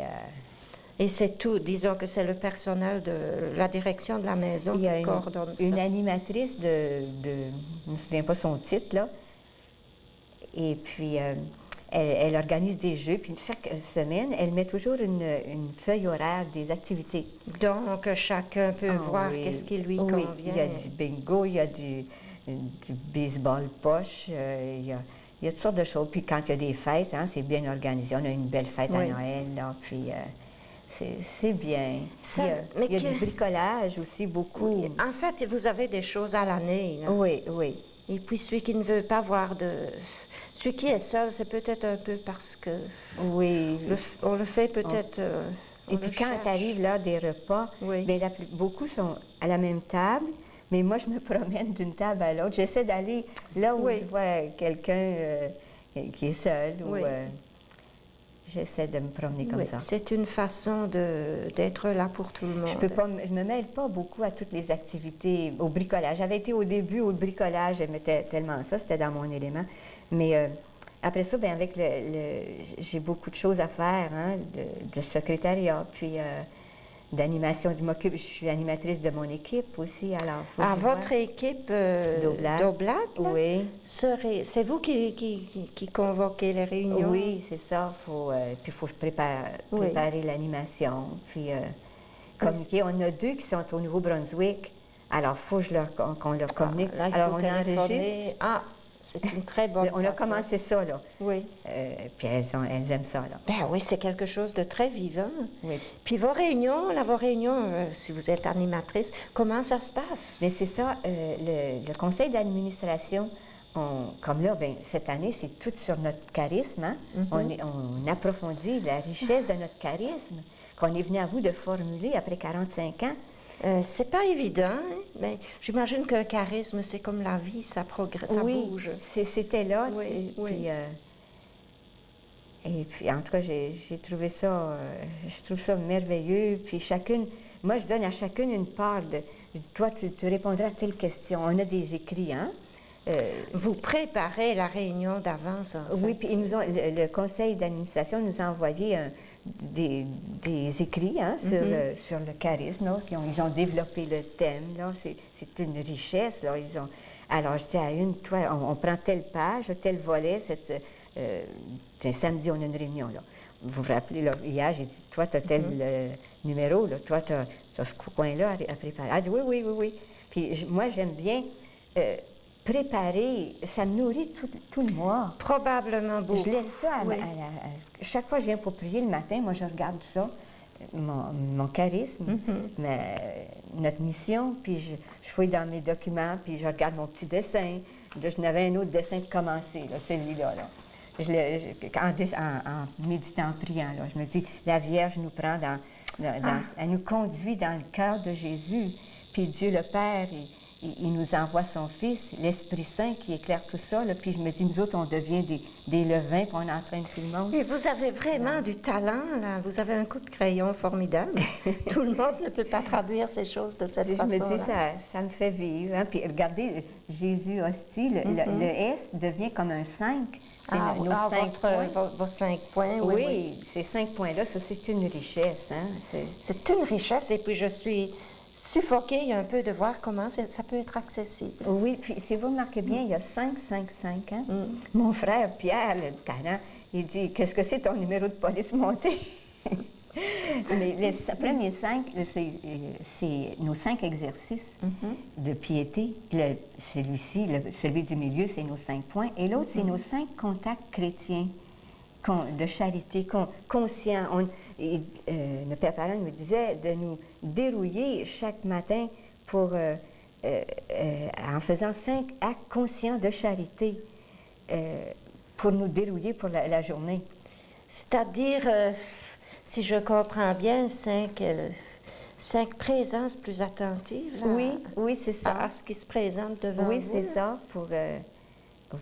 Et c'est tout, disons que c'est le personnel de la direction de la maison qui coordonne ça. Une animatrice je ne me souviens pas son titre, là, et puis elle organise des jeux, puis chaque semaine, elle met toujours une feuille horaire des activités. Donc, chacun peut voir Oui, qu'est-ce qui lui oui, convient. il y a du bingo, il y a du baseball poche, il y a toutes sortes de choses. Puis quand il y a des fêtes, hein, c'est bien organisé. On a une belle fête à Oui. Noël, là, puis c'est bien. Ça, Il y a du bricolage aussi, beaucoup. En fait, vous avez des choses à l'année. Là. Oui, oui. Et puis, celui qui ne veut pas voir de... Celui qui est seul, c'est peut-être un peu parce que... Oui. On le fait peut-être... Et puis quand arrive l'heure des repas, Oui. bien, beaucoup sont à la même table, mais moi, je me promène d'une table à l'autre. J'essaie d'aller là où Oui. je vois quelqu'un qui est seul. Oui. Ou, j'essaie de me promener comme Oui, ça. c'est une façon d'être là pour tout le monde. Je me mêle pas beaucoup à toutes les activités, au bricolage. J'avais été au début au bricolage, j'aimais tellement ça, c'était dans mon élément. Mais après ça, bien, avec j'ai beaucoup de choses à faire, hein, de secrétariat, puis d'animation. Je suis animatrice de mon équipe aussi, alors votre équipe d'Oblac, oui. C'est vous qui convoquez les réunions? Oui, c'est ça. Puis il faut préparer l'animation, puis communiquer. On a 2 qui sont au Nouveau-Brunswick, alors il faut qu'on leur communique. Là, alors on enregistre. Ah, c'est une très bonne On a commencé ça, là. Oui. Puis elles aiment ça, là. Ben oui, c'est quelque chose de très vivant. Oui. Puis vos réunions, si vous êtes animatrice, comment ça se passe? Mais c'est ça, le conseil d'administration, comme là, bien, cette année, c'est tout sur notre charisme. Hein? On approfondit la richesse de notre charisme qu'on est venu à vous de formuler après 45 ans. C'est pas évident, hein? Mais j'imagine qu'un charisme, c'est comme la vie, ça progresse, ça bouge. C'était là, oui, oui. Puis, et puis, en tout cas, j'ai trouvé ça, je trouve ça merveilleux. Puis moi, je donne à chacune une part de, toi, tu répondras à telle question. On a des écrits, hein? Vous préparez la réunion d'avance, en fait. Oui, puis le conseil d'administration nous a envoyé des écrits, hein, sur le charisme. Là, ils ont développé le thème. Là, c'est une richesse. Là, alors, je dis à toi, on prend telle page, tel volet. Samedi, on a une réunion. Là. Vous vous rappelez, là, hier, j'ai dit, toi, tu as tel numéro, là, toi, tu as ce coin-là à préparer. Elle dit, oui. Puis moi, j'aime bien préparer, ça me nourrit tout le mois. Probablement beaucoup. Je laisse ça chaque fois que je viens pour prier le matin, moi, je regarde ça, mon charisme, notre mission, puis je fouille dans mes documents, puis je regarde mon petit dessin. Là, je n'avais un autre dessin de commencer, là, celui-là. Là. En méditant, en priant, là, je me dis, la Vierge nous prend elle nous conduit dans le cœur de Jésus, puis Dieu le Père, il nous envoie son Fils, l'Esprit Saint qui éclaire tout ça. Là, puis je me dis, nous autres, on devient des levains, puis on entraîne tout le monde. Et vous avez vraiment du talent, là. Vous avez un coup de crayon formidable. Tout le monde ne peut pas traduire ces choses de cette façon-là. Je me dis, ça me fait vivre. Hein? Puis regardez, Jésus hostie, le S devient comme un 5. C'est nos 5 points. Vos 5 points, oui. Ces 5 points-là, ça, c'est une richesse. Hein? C'est une richesse, et puis je suis suffoquée un peu de voir comment ça peut être accessible. Oui, puis si vous remarquez bien, il y a 5, 5, 5. Hein? Mon frère Pierre, le talent, il dit, qu'est-ce que c'est ton numéro de police monté? Mais les premiers 5, c'est nos 5 exercices de piété. Celui du milieu, c'est nos 5 points. Et l'autre, c'est nos 5 contacts chrétiens de charité, conscients. Le Père Parent nous disait de nous dérouiller chaque matin en faisant 5 actes conscients de charité pour nous dérouiller pour la journée. C'est-à-dire, si je comprends bien, 5 présences plus attentives. Là, oui, c'est ça. À ce qui se présente devant vous. Oui, c'est ça, pour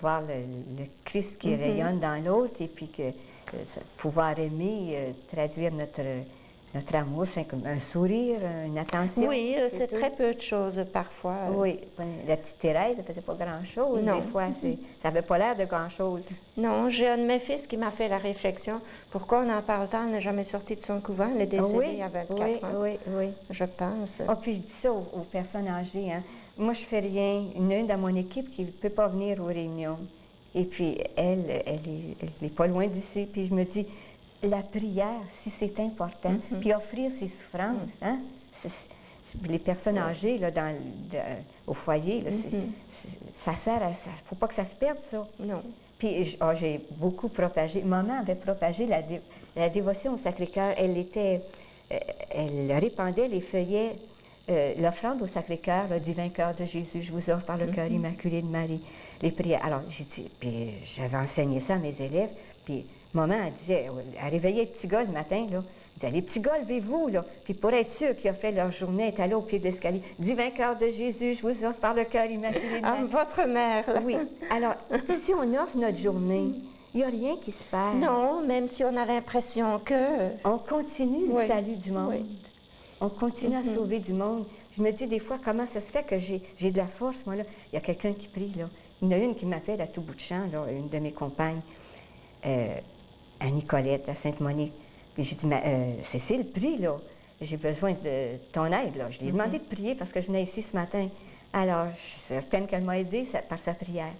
voir le Christ qui rayonne dans l'autre et puis pouvoir aimer, traduire notre amour, c'est comme un sourire, une attention. Oui, c'est très peu de choses parfois. Oui, la petite Thérèse, elle ne faisait pas grand-chose. Non. Des fois, ça n'avait pas l'air de grand-chose. Non, j'ai un de mes fils qui m'a fait la réflexion. Pourquoi on en parle tant? Elle n'est jamais sortie de son couvent. Elle est décédée à 24 ans. Oui. Je pense. Puis je dis ça aux personnes âgées. Hein. Moi, je fais rien. Il y en a une dans mon équipe qui ne peut pas venir aux réunions. Et puis, elle est pas loin d'ici. Puis je me dis, la prière, si c'est important, puis offrir ses souffrances, hein? Les personnes âgées là, au foyer, là, ça sert à ça. Il ne faut pas que ça se perde, ça. Non. Puis j'ai beaucoup propagé. Maman avait propagé la dévotion au Sacré-Cœur. Elle répandait les feuillets, l'offrande au Sacré-Cœur, le divin cœur de Jésus, je vous offre par le cœur immaculé de Marie. Les prières. Alors, j'ai dit, puis j'avais enseigné ça à mes élèves, puis maman, elle disait, elle réveillait les petits gars le matin, là. Elle disait, les petits gars, levez-vous, là. Puis pour être sûr qu'ils offraient leur journée, elle est allée au pied de l'escalier. Divin cœur de Jésus, je vous offre par le cœur immaculé de Marie. Votre mère, là. Oui. Alors, si on offre notre journée, il n'y a rien qui se perd. Non, même si on a l'impression que... On continue le salut du monde. Oui. On continue à sauver du monde. Je me dis des fois, comment ça se fait que j'ai de la force, moi, là. Il y a quelqu'un qui prie, là. Il y en a une qui m'appelle à tout bout de champ, là, une de mes compagnes, à Nicolette, à Sainte-Monique. Puis j'ai dit, Cécile, prie, là. J'ai besoin de ton aide, là. Je lui ai demandé de prier parce que je venais ici ce matin. Alors, je suis certaine qu'elle m'a aidée par sa prière.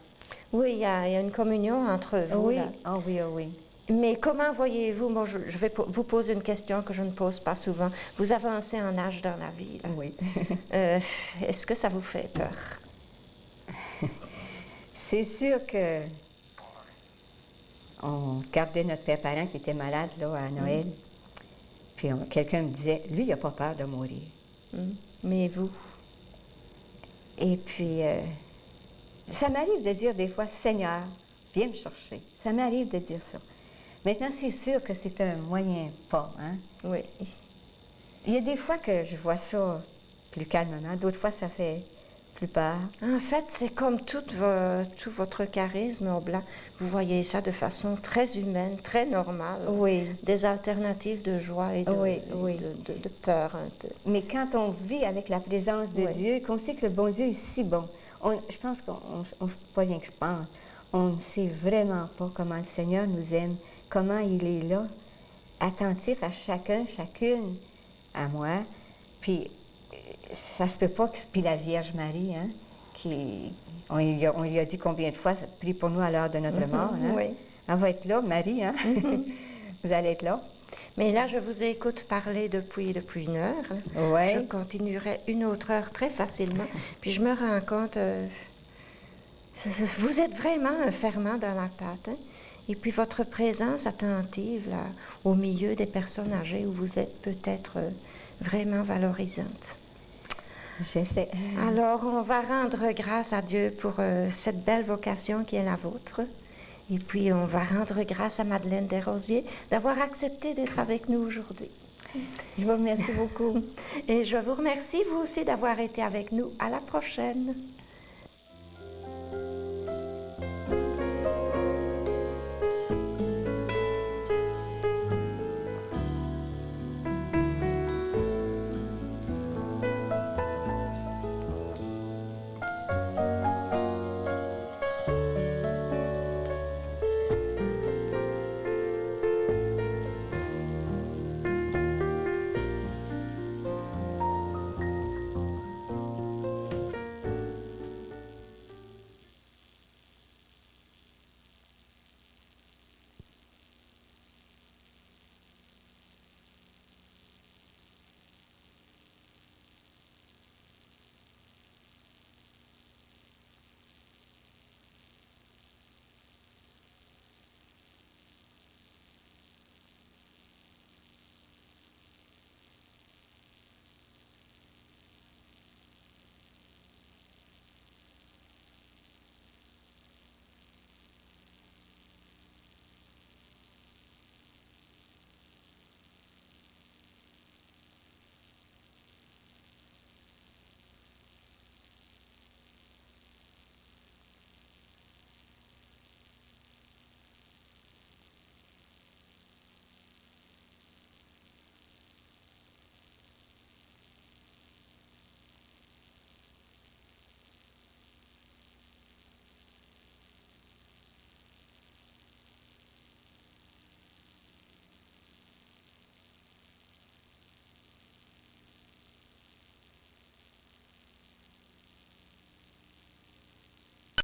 Oui, il y a une communion entre vous, Oui, là. oh oui, oh oui. Mais comment voyez-vous, moi je vais vous poser une question que je ne pose pas souvent. Vous avancez en âge dans la vie, là. Oui. Est-ce que ça vous fait peur? C'est sûr que on gardait notre père parent qui était malade là, à Noël. Puis quelqu'un me disait, lui, il n'a pas peur de mourir. Mais vous? Et puis, ça m'arrive de dire des fois, Seigneur, viens me chercher. Ça m'arrive de dire ça. Maintenant, c'est sûr que c'est un moyen pas, hein? Oui. Il y a des fois que je vois ça plus calmement, d'autres fois, ça fait plus peur. En fait, c'est comme tout votre charisme au blanc. Vous voyez ça de façon très humaine, très normale. Oui. Des alternatives de joie et de peur un peu. Mais quand on vit avec la présence de Dieu, qu'on sait que le bon Dieu est si bon, je pense qu'on pas rien que je pense, on ne sait vraiment pas comment le Seigneur nous aime, comment il est là, attentif à chacun, chacune, à moi. Puis ça se peut pas que... Puis la Vierge Marie, hein, on lui a dit combien de fois, prie pour nous à l'heure de notre mort. Hein? Oui. Elle va être là, Marie, hein? Vous allez être là. Mais là, je vous écoute parler depuis 1 heure. Ouais. Je continuerai 1 autre heure très facilement. Puis je me rends compte, vous êtes vraiment un ferment dans la pâte. Hein? Et puis votre présence attentive là, au milieu des personnes âgées où vous êtes peut-être vraiment valorisante. J'essaie. Alors, on va rendre grâce à Dieu pour cette belle vocation qui est la vôtre. Et puis, on va rendre grâce à Madeleine Desrosiers d'avoir accepté d'être avec nous aujourd'hui. Je vous remercie beaucoup. Et je vous remercie, vous aussi, d'avoir été avec nous. À la prochaine.